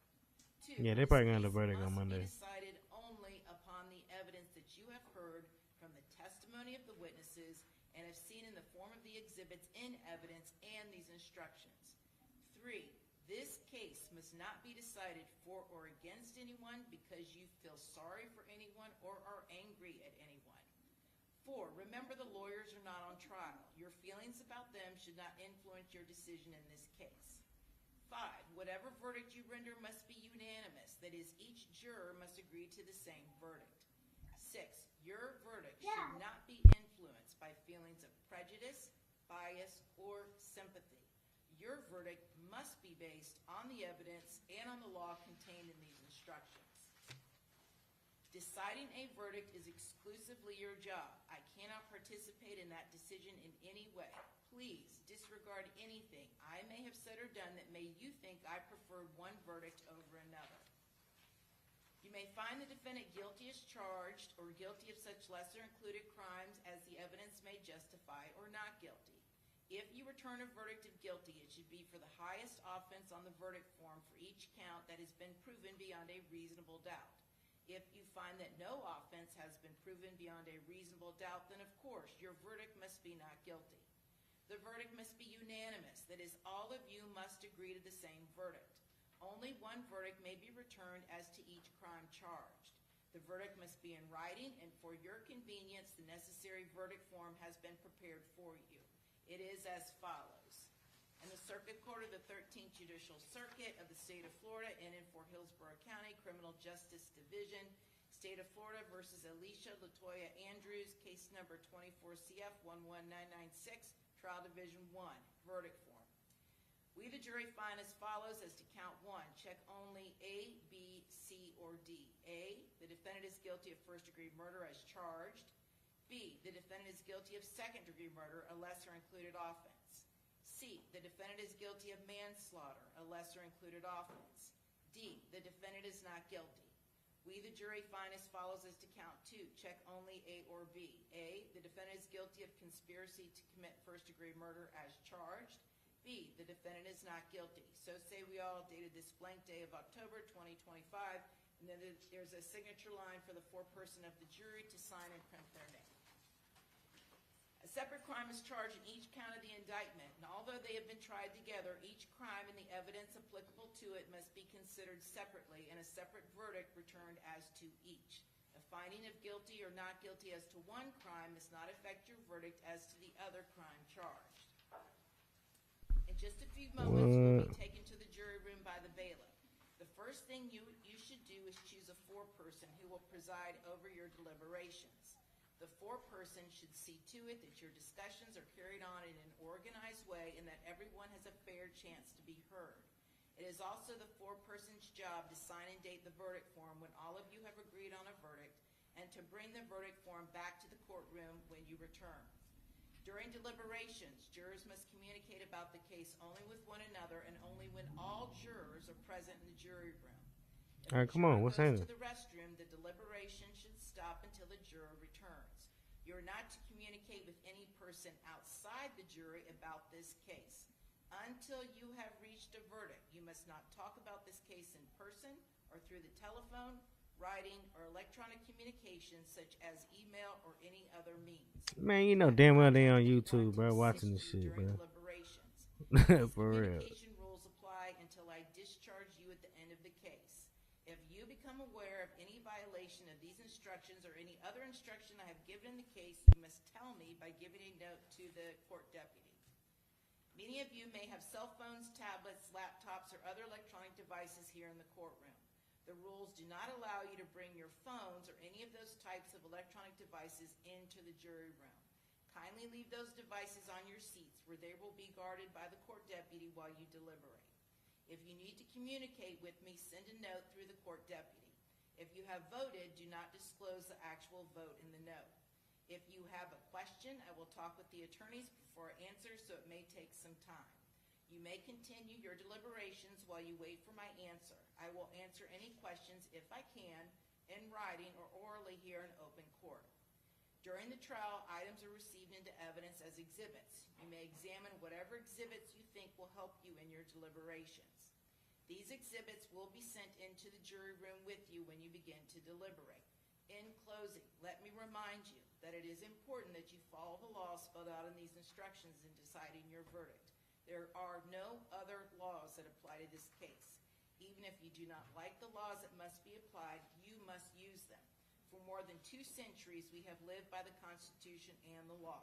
[SPEAKER 11] 2,
[SPEAKER 2] Yeah, they probably gonna have the verdict on Monday.
[SPEAKER 11] Decided only upon the evidence that you have heard from the testimony of the witnesses and have seen in the form of the exhibits in evidence and these instructions. 3, this case must not be decided for or against anyone because you feel sorry for anyone or are angry at anyone. 4, remember the lawyers are not on trial. Your feelings about them should not influence your decision in this case. 5. Whatever verdict you render must be unanimous. That is, each juror must agree to the same verdict. 6. Your verdict should not be influenced by feelings of prejudice, bias, or sympathy. Your verdict must be based on the evidence and on the law contained in these instructions. Deciding a verdict is exclusively your job. I cannot participate in that decision in any way. Please disregard anything I may have said or done that made you think I preferred one verdict over another. You may find the defendant guilty as charged or guilty of such lesser included crimes as the evidence may justify or not guilty. If you return a verdict of guilty, it should be for the highest offense on the verdict form for each count that has been proven beyond a reasonable doubt. If you find that no offense has been proven beyond a reasonable doubt, then of course your verdict must be not guilty. The verdict must be unanimous. That is, all of you must agree to the same verdict. Only one verdict may be returned as to each crime charged. The verdict must be in writing, and for your convenience, the necessary verdict form has been prepared for you. It is as follows. In the Circuit Court of the 13th Judicial Circuit of the State of Florida and in for Hillsborough County Criminal Justice Division, State of Florida versus Alicia Latoya Andrews, case number 24 CF 11996, Trial Division 1, verdict form. We, the jury, find as follows as to count 1. Check only A, B, C, or D. A, the defendant is guilty of first-degree murder as charged. B, the defendant is guilty of second-degree murder, a lesser-included offense. C, the defendant is guilty of manslaughter, a lesser-included offense. D, the defendant is not guilty. We, the jury, find as follows as to count 2. Check only A or B. A, the defendant is guilty of conspiracy to commit first-degree murder as charged. B, the defendant is not guilty. So say we all, dated this blank day of October 2025, and then there's a signature line for the foreperson of the jury to sign and print their name. A separate crime is charged in each count of the indictment, and although they have been tried together, each crime and the evidence applicable to it must be considered separately and a separate verdict returned as to each. A finding of guilty or not guilty as to one crime does not affect your verdict as to the other crime charged. In just a few moments, you will be taken to the jury room by the bailiff. The first thing you should do is choose a foreperson who will preside over your deliberations. The foreperson should see to it that your discussions are carried on in an organized way and that everyone has a fair chance to be heard. It is also the foreperson's job to sign and date the verdict form when all of you have agreed on a verdict and to bring the verdict form back to the courtroom when you return. During deliberations, jurors must communicate about the case only with one another and only when all jurors are present in the jury room. If
[SPEAKER 2] all right, come on, what's happening?
[SPEAKER 11] To the restroom, the deliberation should stop until the juror returns. You are not to communicate with any person outside the jury about this case. Until you have reached a verdict, you must not talk about this case in person or through the telephone, writing, or electronic communication such as email or any other means.
[SPEAKER 2] Man, you know damn well they on YouTube, bro, watching this shit, bro. For real.
[SPEAKER 11] Communication rules apply until I discharge you at the end of the case. If you become aware of any violation of these instructions or any other instruction I have given in the case, you must tell me by giving a note to the court deputy. Many of you may have cell phones, tablets, laptops, or other electronic devices here in the courtroom. The rules do not allow you to bring your phones or any of those types of electronic devices into the jury room. Kindly leave those devices on your seats where they will be guarded by the court deputy while you deliberate. If you need to communicate with me, send a note through the court deputy. If you have voted, do not disclose the actual vote in the note. If you have a question, I will talk with the attorneys before I answer, so it may take some time. You may continue your deliberations while you wait for my answer. I will answer any questions, if I can, in writing or orally here in open court. During the trial, items are received into evidence as exhibits. You may examine whatever exhibits you think will help you in your deliberations. These exhibits will be sent into the jury room with you when you begin to deliberate. In closing, let me remind you that it is important that you follow the law spelled out in these instructions in deciding your verdict. There are no other laws that apply to this case. Even if you do not like the laws that must be applied, you must use them. For more than 2 centuries, we have lived by the Constitution and the law.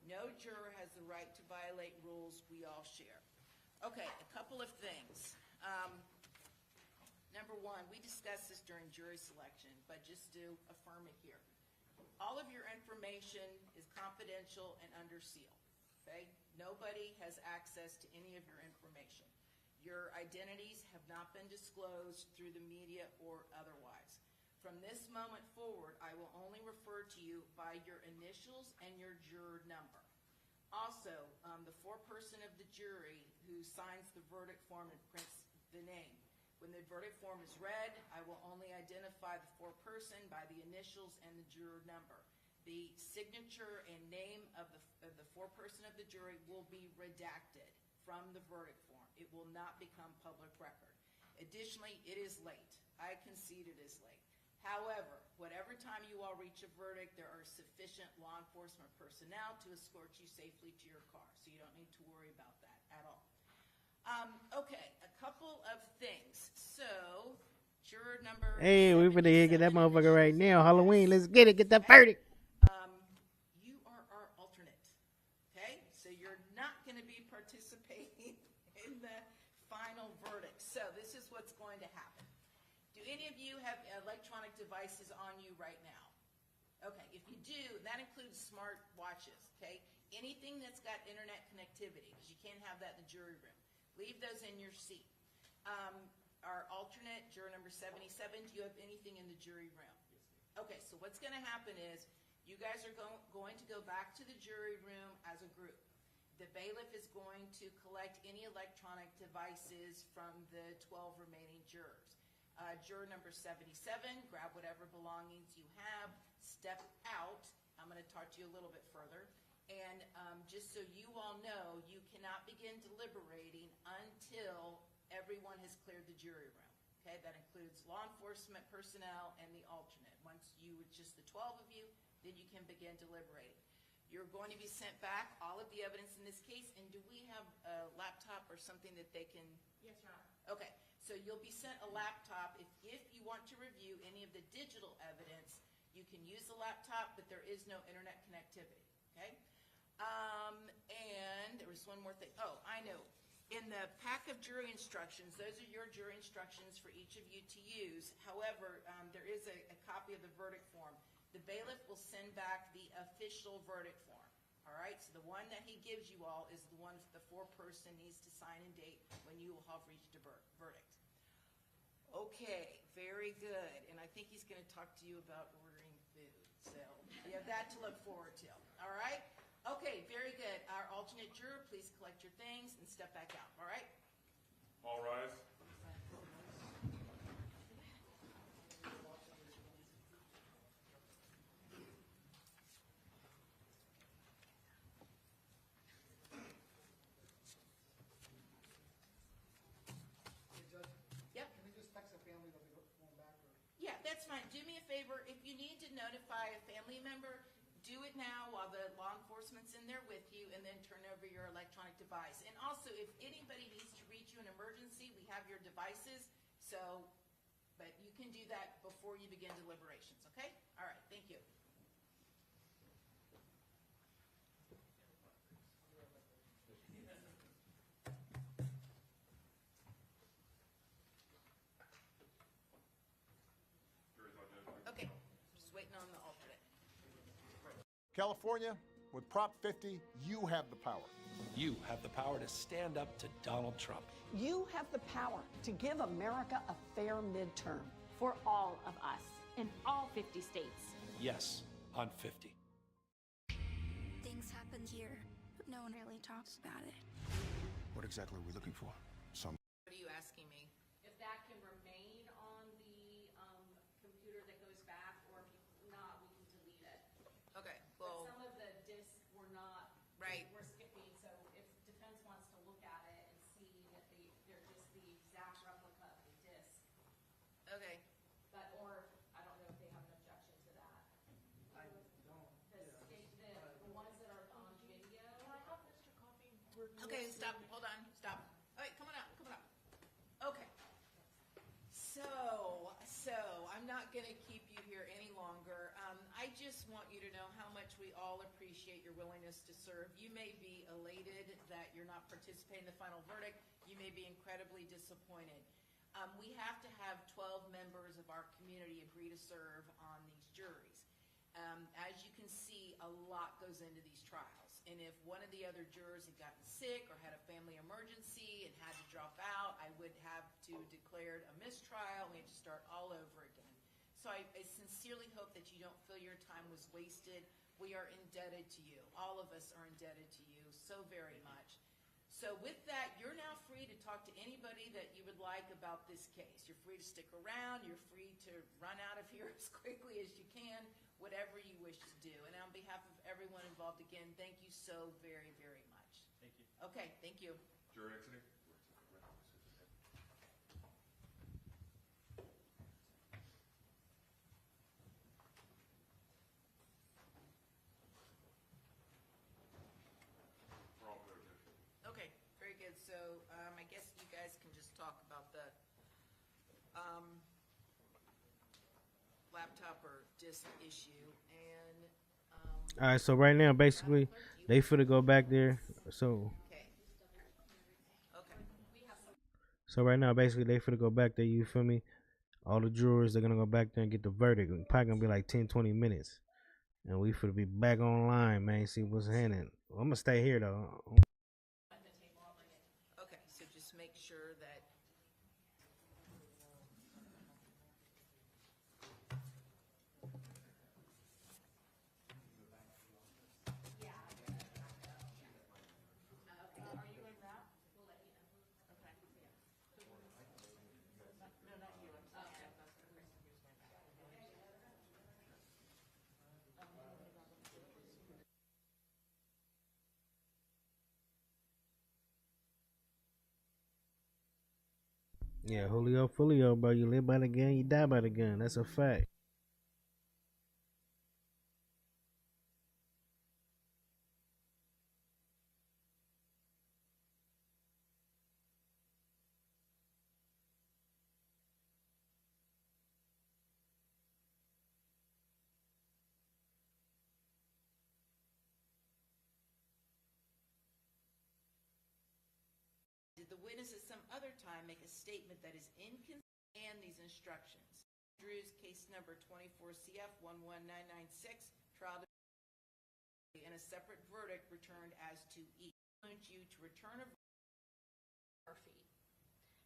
[SPEAKER 11] No juror has the right to violate rules we all share. Okay, a couple of things. Number one, we discussed this during jury selection, but just to affirm it here. All of your information is confidential and under seal, okay? Nobody has access to any of your information. Your identities have not been disclosed through the media or otherwise. From this moment forward, I will only refer to you by your initials and your juror number. Also, the foreperson of the jury who signs the verdict form and prints the name. When the verdict form is read, I will only identify the foreperson by the initials and the juror number. The signature and name of the foreperson of the jury will be redacted from the verdict form. It will not become public record. Additionally, it is late. I concede it is late. However, whatever time you all reach a verdict, there are sufficient law enforcement personnel to escort you safely to your car, so you don't need to worry about that at all. Okay, a couple of things. So, juror number...
[SPEAKER 2] Hey, we finna get that motherfucker right now. Halloween, let's get it. Get that verdict.
[SPEAKER 11] You are our alternate, okay? So you're not going to be participating in the final verdict. So this is what's going to happen. Do any of you have electronic devices on you right now? Okay, if you do, that includes smart watches, okay? Anything that's got internet connectivity, because you can't have that in the jury room. Leave those in your seat. Our alternate, juror number 77, do you have anything in the jury room? Okay, so what's going to happen is you guys are going to go back to the jury room as a group. The bailiff is going to collect any electronic devices from the 12 remaining jurors. Juror number 77, grab whatever belongings you have, step out. I'm going to talk to you a little bit further. And just so you all know, you cannot begin deliberating until everyone has cleared the jury room. Okay, that includes law enforcement personnel and the alternate. Once it's just the 12 of you, then you can begin deliberating. You're going to be sent back all of the evidence in this case. And do we have a laptop or something that they can?
[SPEAKER 9] Yes, Your Honor.
[SPEAKER 11] Okay, so you'll be sent a laptop. If you want to review any of the digital evidence, you can use the laptop, but there is no internet connectivity. Okay. And there was one more thing. Oh, I know. In the pack of jury instructions, those are your jury instructions for each of you to use. However, there is a copy of the verdict form. The bailiff will send back the official verdict form. All right? So the one that he gives you all is the one the foreperson needs to sign and date when you will have reached a verdict. Okay, very good. And I think he's going to talk to you about ordering food. So you have that to look forward to. All right? Okay, very good. Our alternate juror, please collect your things and step back out, all right?
[SPEAKER 17] All rise.
[SPEAKER 11] Yep.
[SPEAKER 18] Can we just text the family that they're going back? Or?
[SPEAKER 11] Yeah, that's fine. Do me a favor. If you need to notify a family member, do it now while the law enforcement's in there with you, and then turn over your electronic device. And also, if anybody needs to reach you in emergency, we have your devices. So, but you can do that before you begin deliberations, okay? All right, thank you. Okay, just waiting on the alternate.
[SPEAKER 3] California, with Prop 50, you have the power.
[SPEAKER 4] You have the power to stand up to Donald Trump.
[SPEAKER 5] You have the power to give America a fair midterm.
[SPEAKER 6] For all of us, in all 50 states.
[SPEAKER 4] Yes, on 50.
[SPEAKER 19] Things happen here, but no one really talks about it.
[SPEAKER 3] What exactly are we looking for?
[SPEAKER 11] What are you asking me?
[SPEAKER 9] If that can remain on the computer that goes back, or if not, we can delete it.
[SPEAKER 11] Okay,
[SPEAKER 9] But
[SPEAKER 11] well,
[SPEAKER 9] some of the discs were not,
[SPEAKER 11] right.
[SPEAKER 9] We're skipping, so if defense wants to look at it and see that they're just the exact replica of the disc.
[SPEAKER 11] Okay.
[SPEAKER 9] But, or, I don't know if they have an objection to that.
[SPEAKER 18] I don't.
[SPEAKER 9] The ones that are on video. Can I have Mr. Coffee?
[SPEAKER 11] Okay, stop. Hold on. Stop. All right, come on up. Come on up. Okay. So I'm not going to keep you here any longer. I just want you to know how much we all appreciate your willingness to serve. You may be elated that you're not participating in the final verdict. You may be incredibly disappointed. We have to have 12 members of our community agree to serve on these juries. As you can see, a lot goes into these trials. And if one of the other jurors had gotten sick or had a family emergency and had to drop out, I would have to declare a mistrial. We have to start all over again. So I sincerely hope that you don't feel your time was wasted. We are indebted to you. All of us are indebted to you so very much. So with that, you're now free to talk to anybody that you would like about this case. You're free to stick around. You're free to run out of here as quickly as you can, whatever you wish to do. And on behalf of everyone involved, again, thank you so very, very much.
[SPEAKER 17] Thank you.
[SPEAKER 11] Okay, thank you.
[SPEAKER 17] Jury exiting.
[SPEAKER 11] Okay, very good. So I guess you guys can just talk about the laptop or disk issue. And
[SPEAKER 2] All right, so right now, basically, they finna go back there. So right now, basically, they finna go back there. You feel me? All the jurors, they're gonna go back there and get the verdict. Probably gonna be like 10, 20 minutes. And we finna be back online, man. See what's happening. I'm gonna stay here, though.
[SPEAKER 11] okay, so just make sure that
[SPEAKER 2] Yeah, FOOLIO, bro. You live by the gun, you die by the gun. That's a fact.
[SPEAKER 11] did the witness at some other time make a statement that is inconsistent with these instructions? Drew's case number 24 CF 11996, trial and a separate verdict returned as to each. I want you to return a
[SPEAKER 9] Murphy.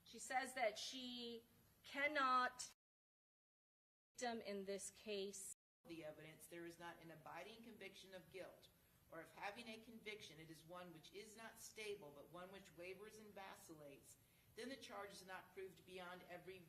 [SPEAKER 9] She says that she cannot victim in this case.
[SPEAKER 11] The evidence, there is not an abiding conviction of guilt, or if having a conviction, it is one which is not stable, but one which wavers and vacillates, then the charge is not proved beyond every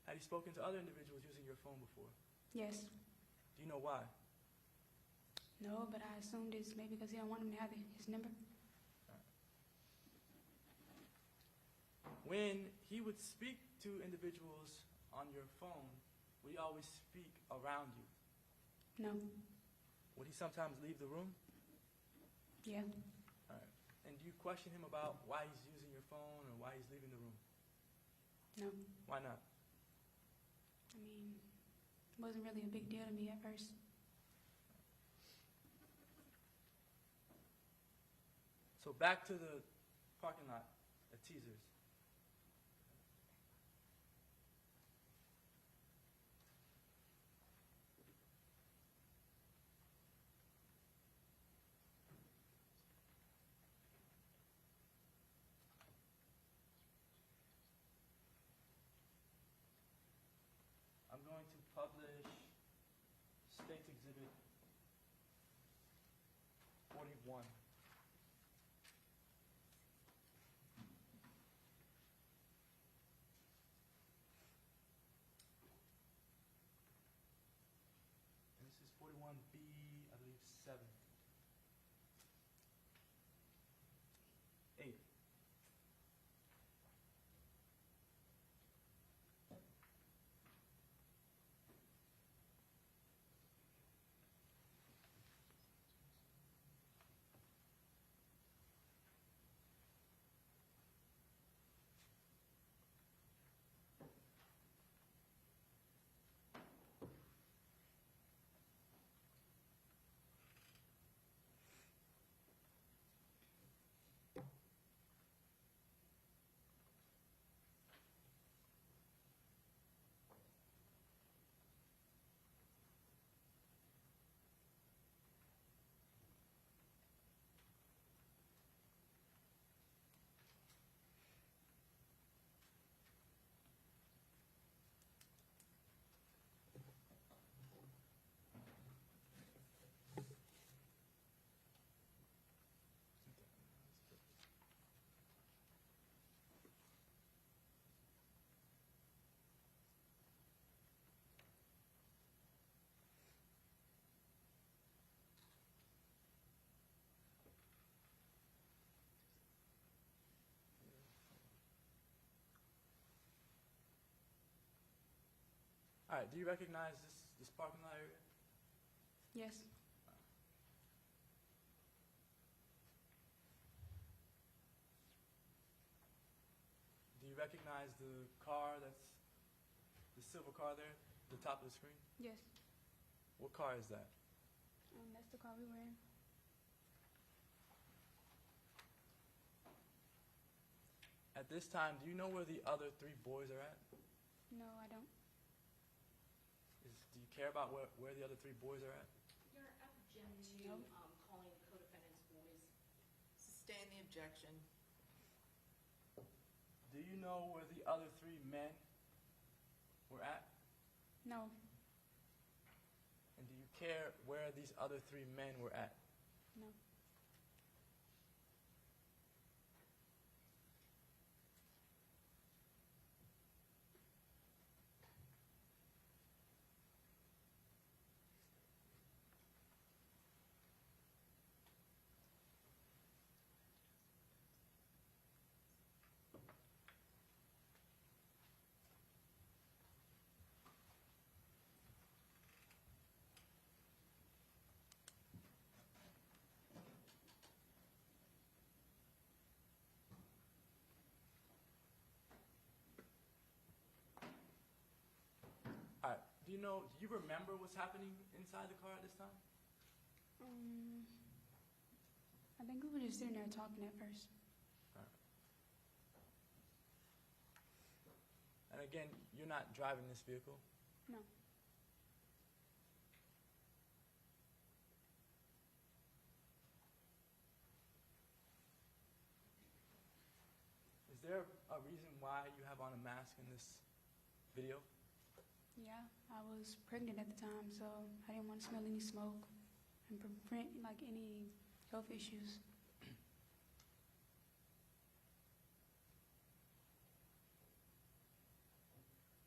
[SPEAKER 1] Have you spoken to other individuals using your phone before?
[SPEAKER 20] Yes.
[SPEAKER 1] Do you know why?
[SPEAKER 20] No, but I assumed it's maybe because he don't want him to have his number.
[SPEAKER 1] When he would speak to individuals on your phone, would he always speak around you?
[SPEAKER 20] No.
[SPEAKER 1] Would he sometimes leave the room?
[SPEAKER 20] Yeah.
[SPEAKER 1] All right. And do you question him about why he's using your phone or why he's leaving the room?
[SPEAKER 20] No.
[SPEAKER 1] Why not?
[SPEAKER 20] I mean, it wasn't really a big deal to me at first.
[SPEAKER 1] So back to the parking lot at Teasers. I'm going to publish State's Exhibit 41. And this is 41B, I believe 7. 8. All right, do you recognize this parking lot area?
[SPEAKER 20] Yes.
[SPEAKER 1] Do you recognize the car that's the silver car there, the top of the screen?
[SPEAKER 20] Yes.
[SPEAKER 1] What car is that?
[SPEAKER 20] That's the car we were in.
[SPEAKER 1] At this time, do you know where the other 3 boys are at?
[SPEAKER 20] No, I don't.
[SPEAKER 1] Do you care about where the other 3 boys are at?
[SPEAKER 9] Your object to calling the co-defendants boys.
[SPEAKER 11] Sustain the objection.
[SPEAKER 1] Do you know where the other 3 men were at?
[SPEAKER 20] No.
[SPEAKER 1] And do you care where these other 3 men were at?
[SPEAKER 20] No.
[SPEAKER 1] All right. Do you remember what's happening inside the car at this time?
[SPEAKER 20] I think we were just sitting there talking at first.
[SPEAKER 1] All right. And again, you're not driving this vehicle?
[SPEAKER 20] No.
[SPEAKER 1] Is there a reason why you have on a mask in this video?
[SPEAKER 20] Yeah, I was pregnant at the time, so I didn't want to smell any smoke and prevent like any health issues.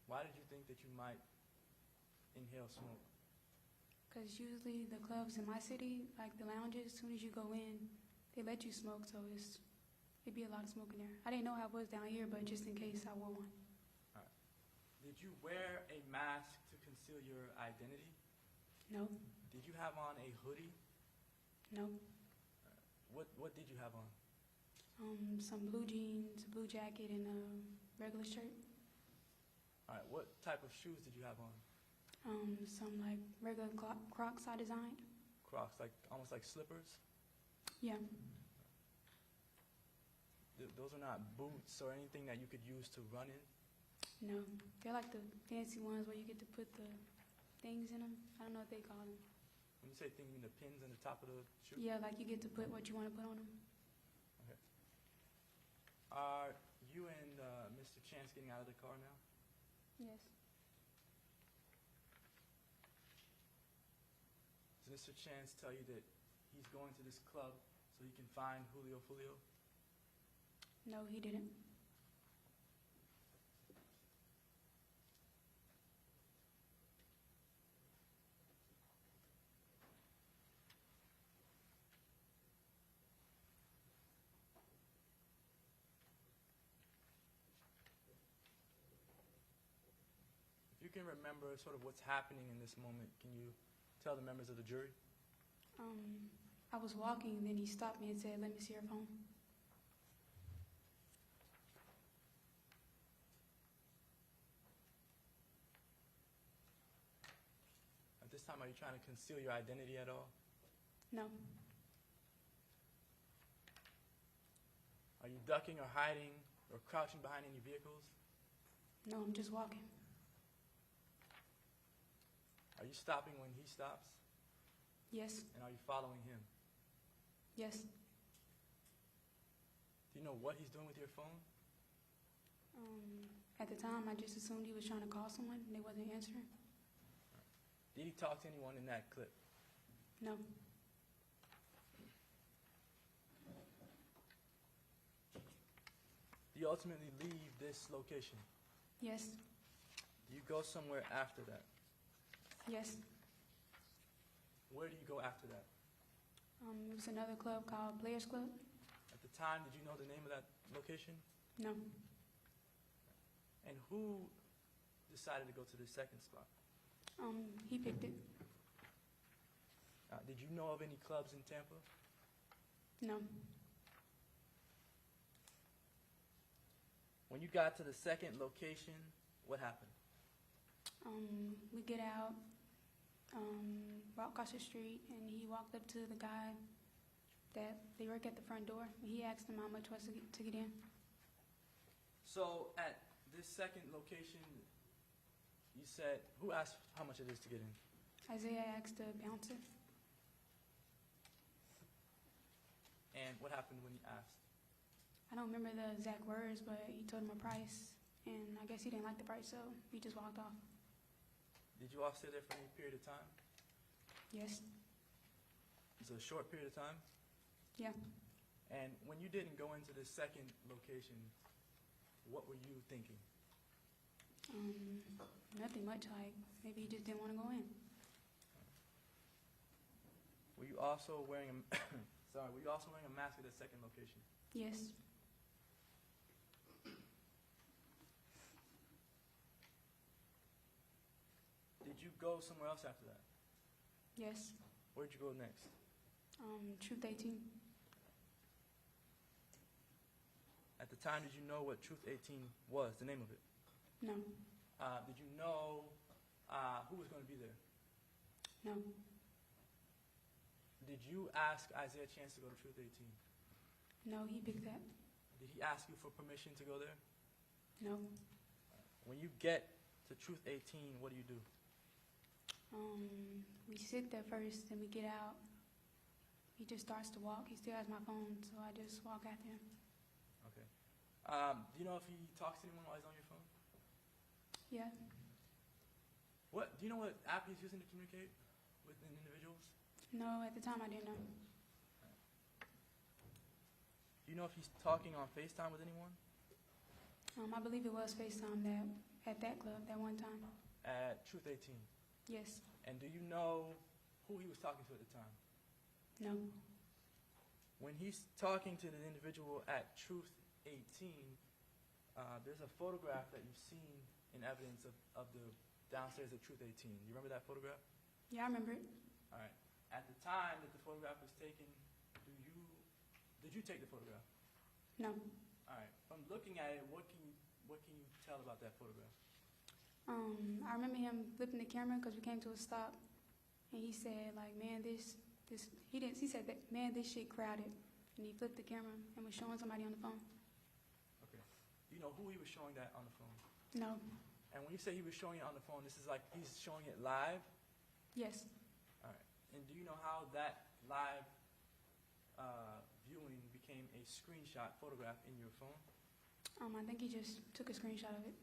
[SPEAKER 1] Why did you think that you might inhale smoke?
[SPEAKER 20] Because usually the clubs in my city, like the lounges, as soon as you go in, they let you smoke, so it'd be a lot of smoke in there. I didn't know how it was down here, but just in case I wore one.
[SPEAKER 1] All right. Did you wear a mask to conceal your identity?
[SPEAKER 20] No.
[SPEAKER 1] Did you have on a hoodie?
[SPEAKER 20] No.
[SPEAKER 1] What did you have on?
[SPEAKER 20] Some blue jeans, a blue jacket, and a regular shirt.
[SPEAKER 1] All right. What type of shoes did you have on?
[SPEAKER 20] Some like regular Crocs I designed.
[SPEAKER 1] Crocs, like almost like slippers?
[SPEAKER 20] Yeah.
[SPEAKER 1] Those are not boots or anything that you could use to run in?
[SPEAKER 20] No. They're like the fancy ones where you get to put the things in them. I don't know what they call them.
[SPEAKER 1] When you say thing, you mean the pins on the top of the shoe?
[SPEAKER 20] Yeah, like you get to put what you want to put on them.
[SPEAKER 1] Okay. Are you and Mr. Chance getting out of the car now?
[SPEAKER 20] Yes.
[SPEAKER 1] Does Mr. Chance tell you that he's going to this club so he can find FOOLIO?
[SPEAKER 20] No, he didn't.
[SPEAKER 1] If you can remember sort of what's happening in this moment, can you tell the members of the jury?
[SPEAKER 20] I was walking, and then he stopped me and said, "Let me see your phone."
[SPEAKER 1] At this time, are you trying to conceal your identity at all?
[SPEAKER 20] No.
[SPEAKER 1] Are you ducking or hiding or crouching behind any vehicles?
[SPEAKER 20] No, I'm just walking.
[SPEAKER 1] Are you stopping when he stops?
[SPEAKER 20] Yes.
[SPEAKER 1] And are you following him?
[SPEAKER 20] Yes.
[SPEAKER 1] Do you know what he's doing with your phone?
[SPEAKER 20] At the time, I just assumed he was trying to call someone, and they wasn't answering.
[SPEAKER 1] Did he talk to anyone in that clip?
[SPEAKER 20] No.
[SPEAKER 1] Do you ultimately leave this location?
[SPEAKER 20] Yes.
[SPEAKER 1] Do you go somewhere after that?
[SPEAKER 20] Yes.
[SPEAKER 1] Where do you go after that?
[SPEAKER 20] It was another club called Players Club.
[SPEAKER 1] At the time, did you know the name of that location?
[SPEAKER 20] No.
[SPEAKER 1] And who decided to go to the second spot?
[SPEAKER 20] He picked it.
[SPEAKER 1] Did you know of any clubs in Tampa?
[SPEAKER 20] No.
[SPEAKER 1] When you got to the second location, what happened?
[SPEAKER 20] We get out, walk across the street, and he walked up to the guy that they work at the front door. And he asked him how much was to get in.
[SPEAKER 1] So at this second location, you said, who asked how much it is to get in?
[SPEAKER 20] Isaiah asked the bouncer.
[SPEAKER 1] And what happened when he asked?
[SPEAKER 20] I don't remember the exact words, but he told him a price, and I guess he didn't like the price, so he just walked off.
[SPEAKER 1] Did you all stay there for any period of time?
[SPEAKER 20] Yes.
[SPEAKER 1] It's a short period of time?
[SPEAKER 20] Yeah.
[SPEAKER 1] And when you didn't go into the second location, what were you thinking?
[SPEAKER 20] Nothing much, like maybe he just didn't want to go in.
[SPEAKER 1] Were you also wearing a were you also wearing a mask at the second location?
[SPEAKER 20] Yes.
[SPEAKER 1] Did you go somewhere else after that?
[SPEAKER 20] Yes.
[SPEAKER 1] Where'd you go next?
[SPEAKER 20] Truth 18.
[SPEAKER 1] At the time, did you know what Truth 18 was, the name of it?
[SPEAKER 20] No.
[SPEAKER 1] Did you know who was going to be there?
[SPEAKER 20] No.
[SPEAKER 1] Did you ask Isaiah a chance to go to Truth 18?
[SPEAKER 20] No, he picked that.
[SPEAKER 1] Did he ask you for permission to go there?
[SPEAKER 20] No.
[SPEAKER 1] When you get to Truth 18, what do you do?
[SPEAKER 20] We sit there first, then we get out. He just starts to walk. He still has my phone, so I just walk after him.
[SPEAKER 1] Okay. Do you know if he talks to anyone while he's on your phone?
[SPEAKER 20] Yeah.
[SPEAKER 1] Do you know what app he's using to communicate with individuals?
[SPEAKER 20] No, at the time I didn't know.
[SPEAKER 1] Do you know if he's talking on FaceTime with anyone?
[SPEAKER 20] I believe it was FaceTime at that club that one time.
[SPEAKER 1] At Truth 18?
[SPEAKER 20] Yes.
[SPEAKER 1] And do you know who he was talking to at the time?
[SPEAKER 20] No.
[SPEAKER 1] When he's talking to the individual at Truth 18, there's a photograph that you've seen in evidence of the downstairs at Truth 18. You remember that photograph?
[SPEAKER 20] Yeah, I remember it.
[SPEAKER 1] All right. At the time that the photograph was taken, did you take the photograph?
[SPEAKER 20] No.
[SPEAKER 1] All right. From looking at it, what can you tell about that photograph?
[SPEAKER 20] I remember him flipping the camera because we came to a stop, and he said, like, man, he said that, man, this shit crowded, and he flipped the camera and was showing somebody on the phone.
[SPEAKER 1] Okay. Do you know who he was showing that on the phone?
[SPEAKER 20] No.
[SPEAKER 1] And when you say he was showing it on the phone, this is like he's showing it live?
[SPEAKER 20] Yes.
[SPEAKER 1] All right. And do you know how that live viewing became a screenshot photograph in your phone?
[SPEAKER 20] I think he just took a screenshot of it.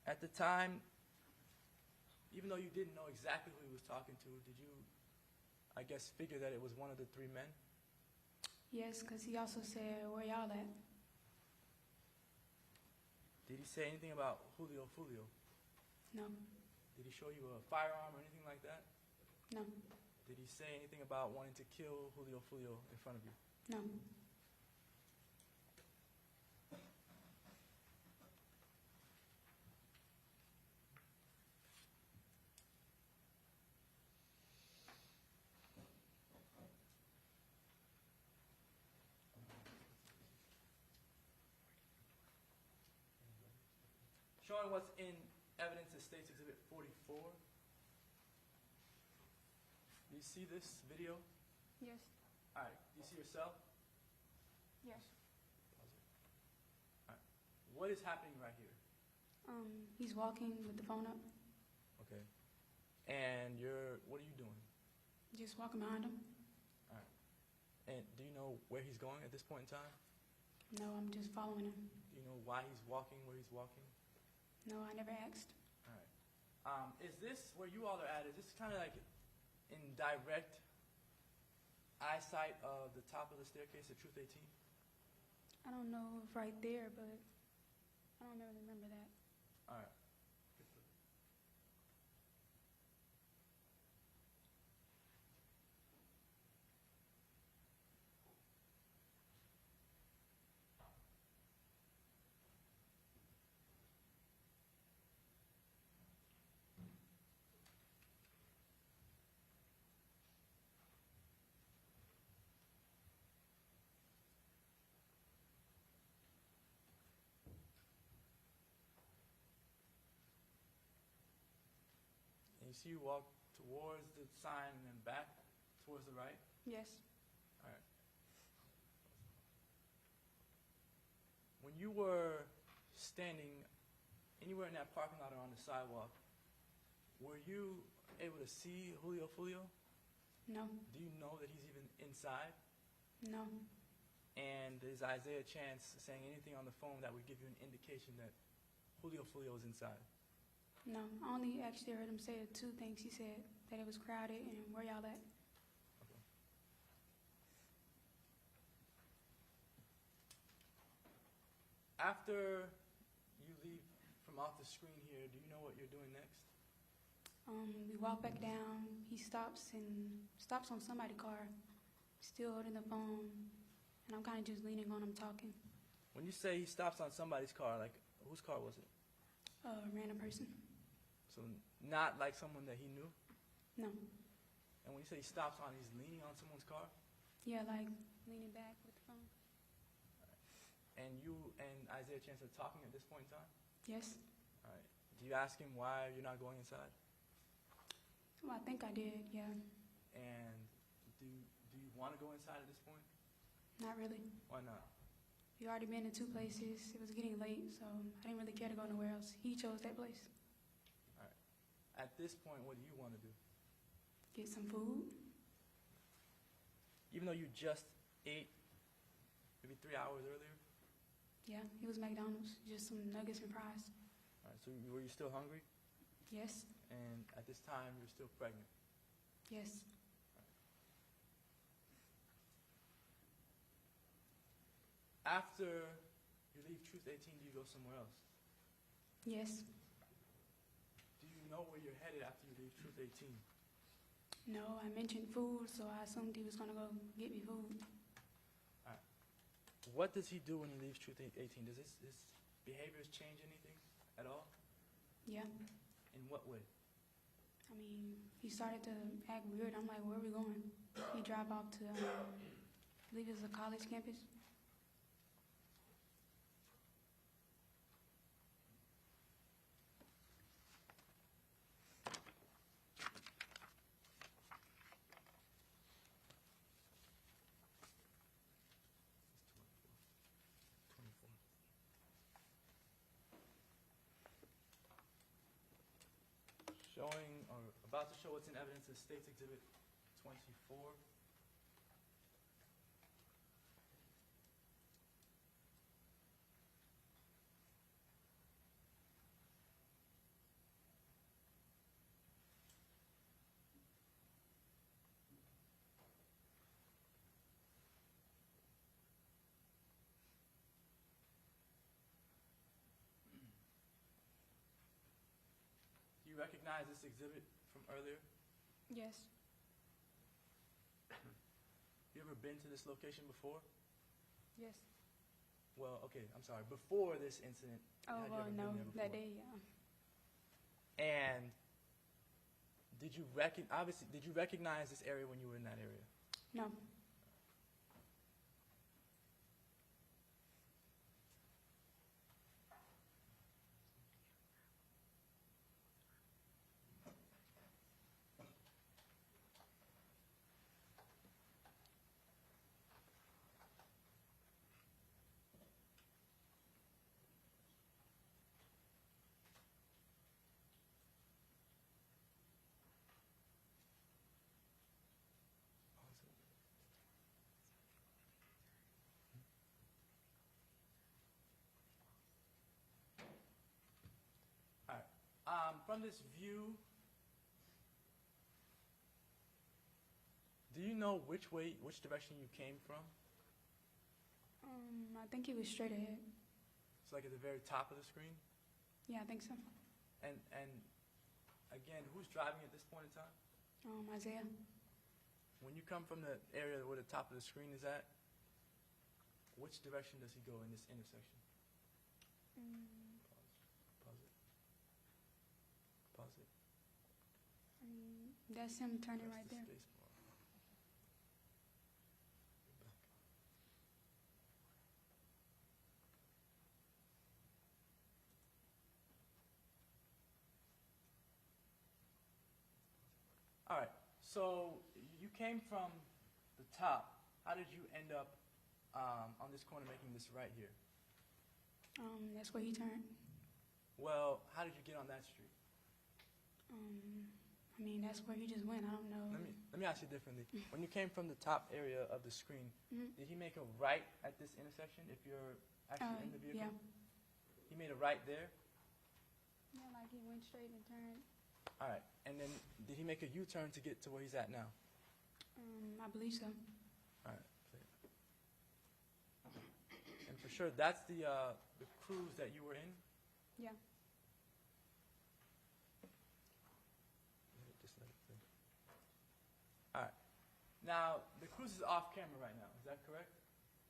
[SPEAKER 1] At the time, even though you didn't know exactly who he was talking to, did you, I guess, figure that it was one of the three men?
[SPEAKER 20] Yes, because he also said, where y'all at?
[SPEAKER 1] Did he say anything about Julio?
[SPEAKER 20] No.
[SPEAKER 1] Did he show you a firearm or anything like that?
[SPEAKER 20] No.
[SPEAKER 1] Did he say anything about wanting to kill Julio in front of you?
[SPEAKER 20] No.
[SPEAKER 1] Showing what's in evidence of State's Exhibit 44. Do you see this video?
[SPEAKER 20] Yes.
[SPEAKER 1] All right. Do you see yourself?
[SPEAKER 20] Yes.
[SPEAKER 1] All right. What is happening right here?
[SPEAKER 20] He's walking with the phone up.
[SPEAKER 1] Okay. And what are you doing?
[SPEAKER 20] Just walking behind him.
[SPEAKER 1] All right. And do you know where he's going at this point in time?
[SPEAKER 20] No, I'm just following him.
[SPEAKER 1] Do you know why he's walking where he's walking?
[SPEAKER 20] No, I never asked.
[SPEAKER 1] All right. Is this where you all are at? Is this kind of like in direct eyesight of the top of the staircase at Truth 18?
[SPEAKER 20] I don't know if right there, but I don't really remember that.
[SPEAKER 1] All right. see you walk towards the sign and then back towards the right?
[SPEAKER 20] Yes.
[SPEAKER 1] All right. When you were standing anywhere in that parking lot or on the sidewalk, were you able to see Julio Foolio?
[SPEAKER 20] No.
[SPEAKER 1] Do you know that he's even inside?
[SPEAKER 20] No.
[SPEAKER 1] And is Isaiah Chance saying anything on the phone that would give you an indication that Julio Foolio is inside?
[SPEAKER 20] No. I only actually heard him say two things. He said that it was crowded and where y'all at.
[SPEAKER 1] Okay. After you leave from off the screen here, do you know what you're doing next?
[SPEAKER 20] We walk back down. He stops on somebody's car, still holding the phone, and I'm kind of just leaning on him talking.
[SPEAKER 1] When you say he stops on somebody's car, like whose car was it?
[SPEAKER 20] A random person.
[SPEAKER 1] So not like someone that he knew?
[SPEAKER 20] No.
[SPEAKER 1] And when you say he stops on, he's leaning on someone's car?
[SPEAKER 20] Yeah, like leaning back with the phone.
[SPEAKER 1] And you and Isaiah Chance are talking at this point in time?
[SPEAKER 20] Yes.
[SPEAKER 1] All right. Do you ask him why you're not going inside?
[SPEAKER 20] Well, I think I did, yeah.
[SPEAKER 1] And do you want to go inside at this point?
[SPEAKER 20] Not really.
[SPEAKER 1] Why not?
[SPEAKER 20] We already been to two places. It was getting late, so I didn't really care to go nowhere else. He chose that place.
[SPEAKER 1] All right. At this point, what do you want to do?
[SPEAKER 20] Get some food.
[SPEAKER 1] Even though you just ate maybe 3 hours earlier?
[SPEAKER 20] Yeah, it was McDonald's. Just some nuggets and fries.
[SPEAKER 1] All right. So were you still hungry?
[SPEAKER 20] Yes.
[SPEAKER 1] And at this time, you're still pregnant?
[SPEAKER 20] Yes.
[SPEAKER 1] After you leave Truth 18, do you go somewhere else?
[SPEAKER 20] Yes.
[SPEAKER 1] Do you know where you're headed after you leave Truth 18?
[SPEAKER 20] No, I mentioned food, so I assumed he was going to go get me food.
[SPEAKER 1] All right. What does he do when he leaves Truth 18? Does his behaviors change anything at all?
[SPEAKER 20] Yeah.
[SPEAKER 1] In what way?
[SPEAKER 20] I mean, he started to act weird. I'm like, where are we going? He drive off to, I believe it was a college campus. Showing, or about to show what's in evidence is State's Exhibit 24. Do you recognize this exhibit from earlier? Yes.
[SPEAKER 1] You ever been to this location before?
[SPEAKER 20] Yes.
[SPEAKER 1] Well, okay, I'm sorry. Before this incident,
[SPEAKER 20] Oh,
[SPEAKER 1] had you
[SPEAKER 20] well,
[SPEAKER 1] ever
[SPEAKER 20] no,
[SPEAKER 1] been there before?
[SPEAKER 20] that day, yeah.
[SPEAKER 1] And did you recognize this area when you were in that area?
[SPEAKER 20] No. All right. From this view, do you know which direction you came from? I think he was straight ahead.
[SPEAKER 1] It's like at the very top of the screen?
[SPEAKER 20] Yeah, I think so.
[SPEAKER 1] And again, who's driving at this point in time?
[SPEAKER 20] Isaiah.
[SPEAKER 1] When you come from the area where the top of the screen is at, which direction does he go in this intersection? Pause it. Pause it.
[SPEAKER 20] That's him turning
[SPEAKER 1] Press
[SPEAKER 20] right
[SPEAKER 1] the
[SPEAKER 20] there.
[SPEAKER 1] space bar. Back. So you came from the top. How did you end up on this corner making this right here?
[SPEAKER 20] That's where he turned.
[SPEAKER 1] Well, how did you get on that street?
[SPEAKER 20] I mean, that's where he just went. I don't know.
[SPEAKER 1] Let me ask you differently. When you came from the top area of the screen, did he make a right at this intersection if you're actually in the vehicle?
[SPEAKER 20] Yeah.
[SPEAKER 1] He made a right there?
[SPEAKER 20] Yeah, like he went straight and turned.
[SPEAKER 1] All right. And then did he make a U-turn to get to where he's at now?
[SPEAKER 20] I believe so.
[SPEAKER 1] All right. And for sure, that's the cruise that you were in?
[SPEAKER 20] Yeah.
[SPEAKER 1] Just let it play. All right. Now, the cruise is off camera right now. Is that correct?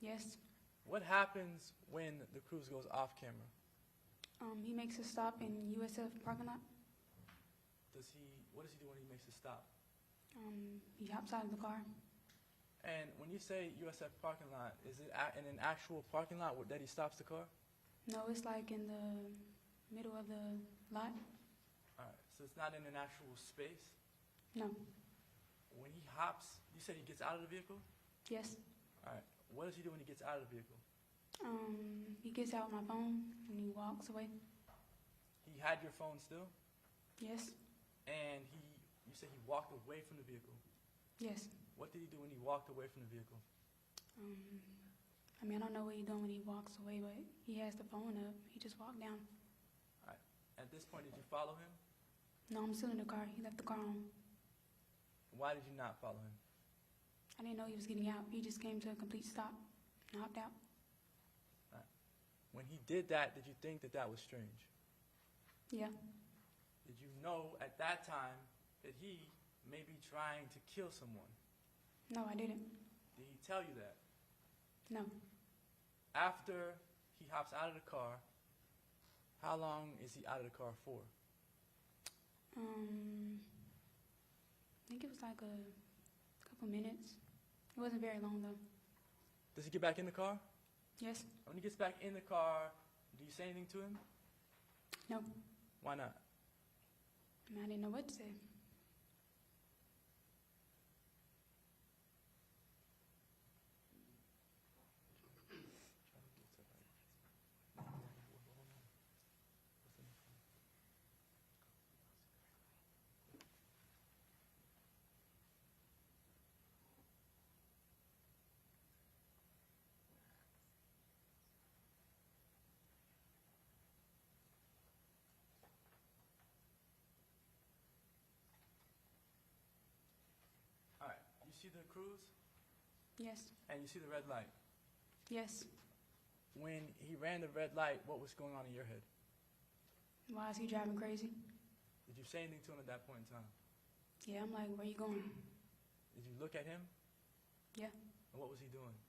[SPEAKER 20] Yes.
[SPEAKER 1] What happens when the cruise goes off camera?
[SPEAKER 20] He makes a stop in USF parking lot.
[SPEAKER 1] What does he do when he makes a stop?
[SPEAKER 20] He hops out of the car.
[SPEAKER 1] And when you say USF parking lot, is it in an actual parking lot that he stops the car?
[SPEAKER 20] No, it's like in the middle of the lot.
[SPEAKER 1] All right, so it's not in an actual space?
[SPEAKER 20] No.
[SPEAKER 1] When he hops, you said he gets out of the vehicle?
[SPEAKER 20] Yes.
[SPEAKER 1] All right, what does he do when he gets out of the vehicle?
[SPEAKER 20] He gets out my phone and he walks away.
[SPEAKER 1] He had your phone still?
[SPEAKER 20] Yes.
[SPEAKER 1] And you said he walked away from the vehicle?
[SPEAKER 20] Yes.
[SPEAKER 1] What did he do when he walked away from the vehicle?
[SPEAKER 20] I mean, I don't know what he's doing when he walks away, but he has the phone up. He just walked down.
[SPEAKER 1] All right. At this point, did you follow him?
[SPEAKER 20] No, I'm still in the car. He left the car on.
[SPEAKER 1] Why did you not follow him?
[SPEAKER 20] I didn't know he was getting out. He just came to a complete stop and hopped out.
[SPEAKER 1] All right. When he did that, did you think that that was strange?
[SPEAKER 20] Yeah.
[SPEAKER 1] Did you know at that time that he may be trying to kill someone?
[SPEAKER 20] No, I didn't.
[SPEAKER 1] Did he tell you that?
[SPEAKER 20] No.
[SPEAKER 1] After he hops out of the car, how long is he out of the car for?
[SPEAKER 20] I think it was like a couple minutes. It wasn't very long, though.
[SPEAKER 1] Does he get back in the car?
[SPEAKER 20] Yes.
[SPEAKER 1] When he gets back in the car, do you say anything to him?
[SPEAKER 20] No.
[SPEAKER 1] Why not?
[SPEAKER 20] I mean, I didn't know what to say.
[SPEAKER 1] You see the cruise?
[SPEAKER 20] Yes.
[SPEAKER 1] And you see the red light?
[SPEAKER 20] Yes.
[SPEAKER 1] When he ran the red light, what was going on in your head?
[SPEAKER 20] Why is he driving crazy?
[SPEAKER 1] Did you say anything to him at that point in time?
[SPEAKER 20] Yeah, I'm like, where you going?
[SPEAKER 1] Did you look at him?
[SPEAKER 20] Yeah.
[SPEAKER 1] And what was he doing?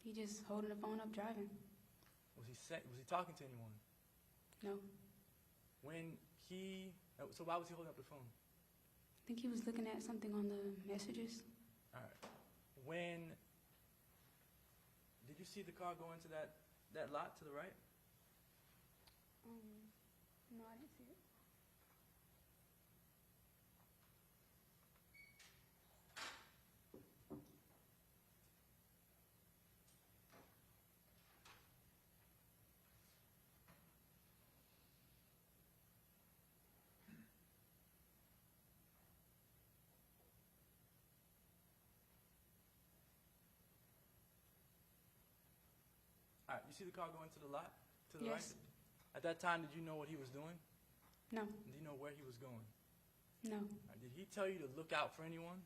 [SPEAKER 20] He just holding the phone up, driving.
[SPEAKER 1] Was he talking to anyone?
[SPEAKER 20] No.
[SPEAKER 1] So why was he holding up the phone?
[SPEAKER 20] I think he was looking at something on the messages.
[SPEAKER 1] All right. Did you see the car go into that lot to the right?
[SPEAKER 20] No, I didn't see it.
[SPEAKER 1] All right. You see the car go into the lot to the
[SPEAKER 20] Yes.
[SPEAKER 1] right? At that time, did you know what he was doing?
[SPEAKER 20] No.
[SPEAKER 1] Do you know where he was going?
[SPEAKER 20] No.
[SPEAKER 1] Did he tell you to look out for anyone?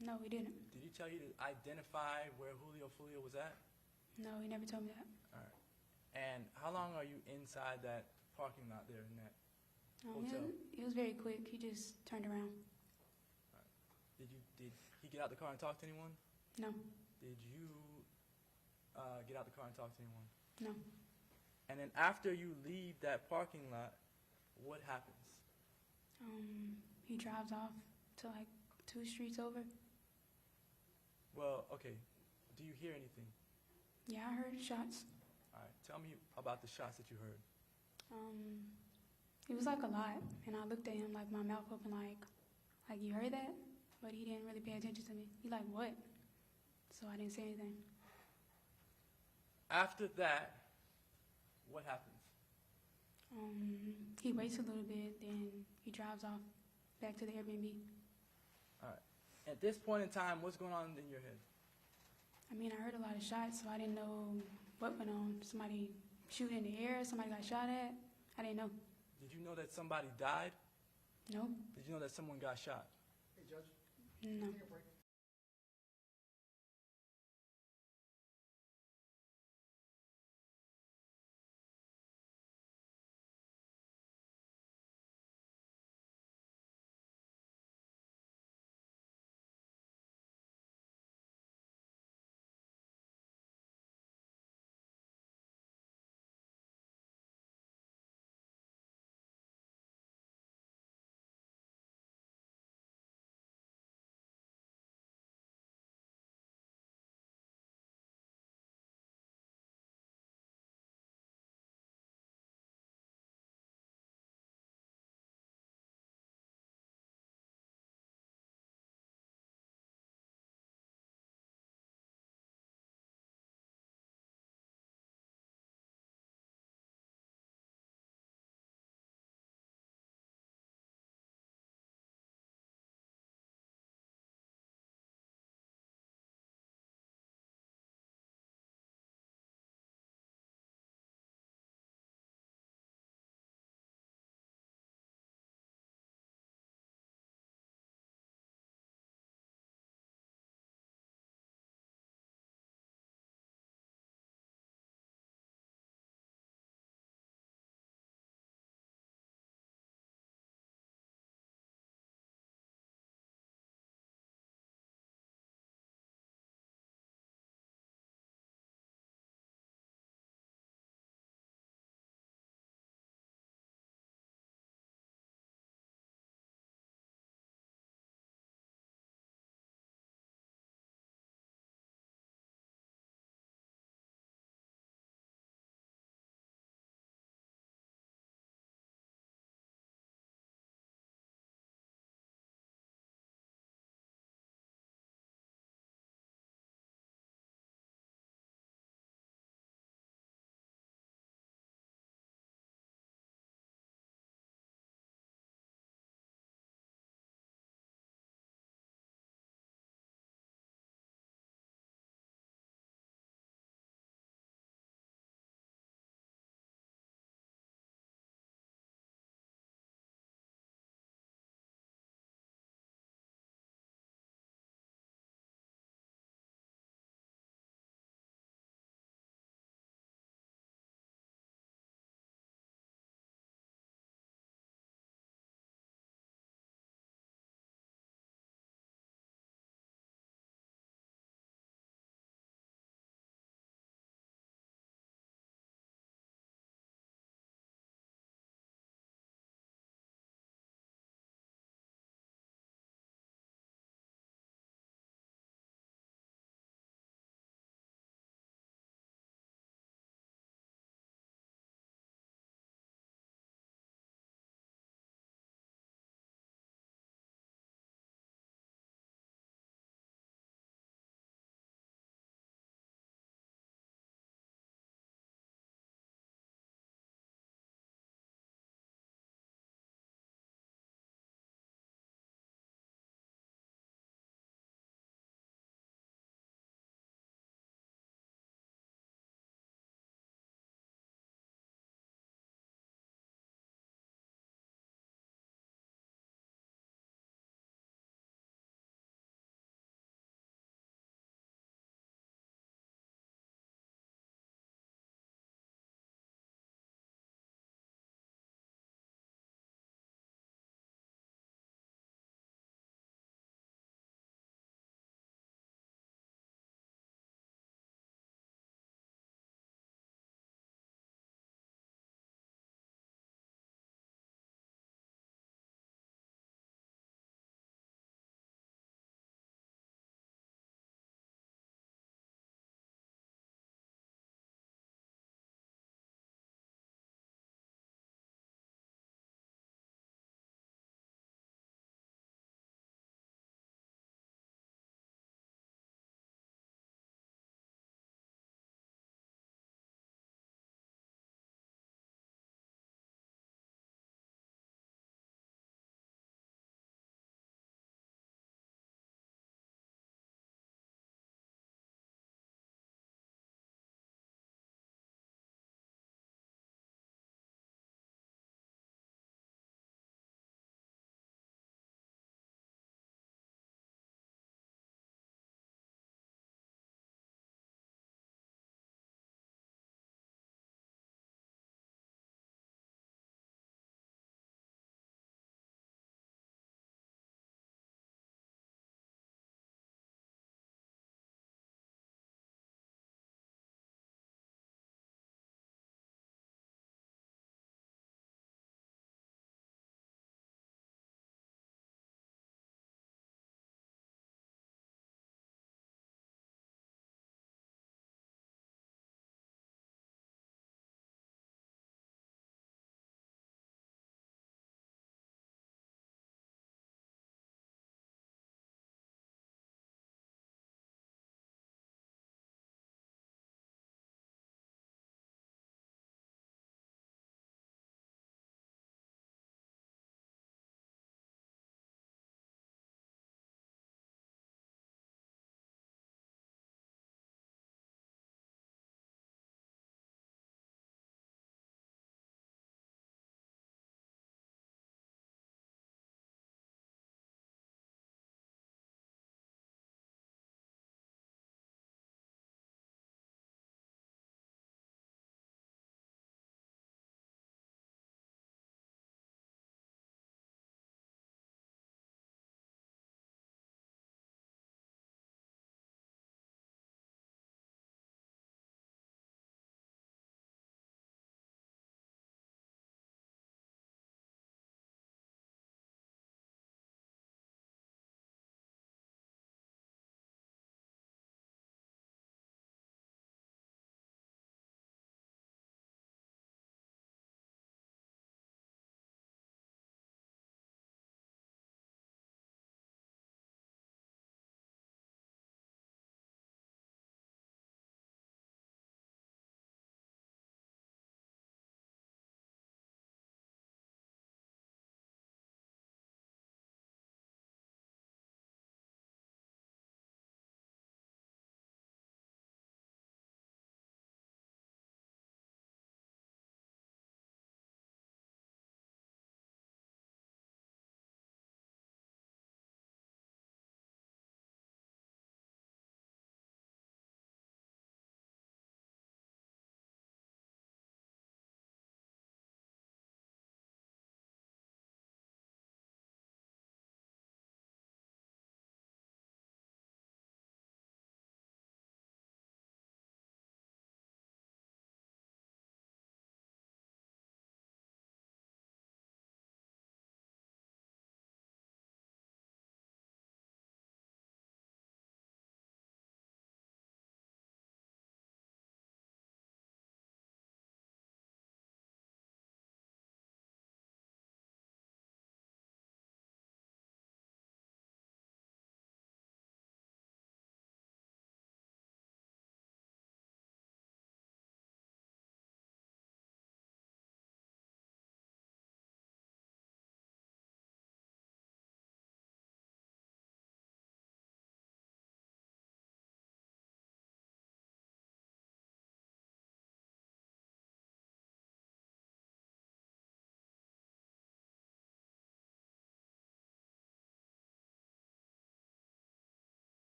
[SPEAKER 20] No, he didn't.
[SPEAKER 1] Did he tell you to identify where FOOLIO was at?
[SPEAKER 20] No, he never told me that.
[SPEAKER 1] All right. And how long are you inside that parking lot there in that hotel?
[SPEAKER 20] It was very quick. He just turned around.
[SPEAKER 1] All right. Did he get out the car and talk to anyone?
[SPEAKER 20] No.
[SPEAKER 1] Did you get out the car and talk to anyone?
[SPEAKER 20] No.
[SPEAKER 1] And then after you leave that parking lot, what happens?
[SPEAKER 20] He drives off to like 2 streets over.
[SPEAKER 1] Well, okay. Do you hear anything?
[SPEAKER 20] Yeah, I heard shots.
[SPEAKER 1] All right. Tell me about the shots that you heard.
[SPEAKER 20] It was like a lot, and I looked at him like my mouth open, like you heard that? but he didn't really pay attention to me. He like, what? So I didn't say anything.
[SPEAKER 1] After that, what happens?
[SPEAKER 20] He waits a little bit, then he drives off back to the Airbnb.
[SPEAKER 1] All right. At this point in time, what's going on in your head?
[SPEAKER 20] I mean, I heard a lot of shots, so I didn't know what went on. Somebody shooting in the air, somebody got shot at. I didn't know.
[SPEAKER 1] Did you know that somebody died?
[SPEAKER 20] No.
[SPEAKER 1] Did you know that someone got shot?
[SPEAKER 18] Hey, Judge.
[SPEAKER 20] No.
[SPEAKER 18] Take a break.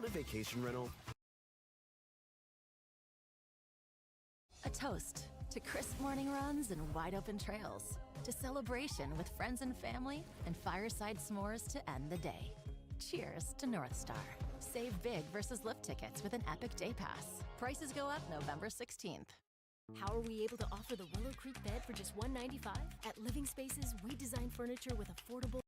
[SPEAKER 12] a vacation rental?
[SPEAKER 17] A toast to crisp morning runs and wide open trails, to celebration with friends and family, and fireside s'mores to end the day. Cheers to North Star. Save big versus lift tickets with an Epic Day Pass. Prices go up November 16th.
[SPEAKER 21] How are we able to offer the Willow Creek bed for just $195? At Living Spaces, we design furniture with affordable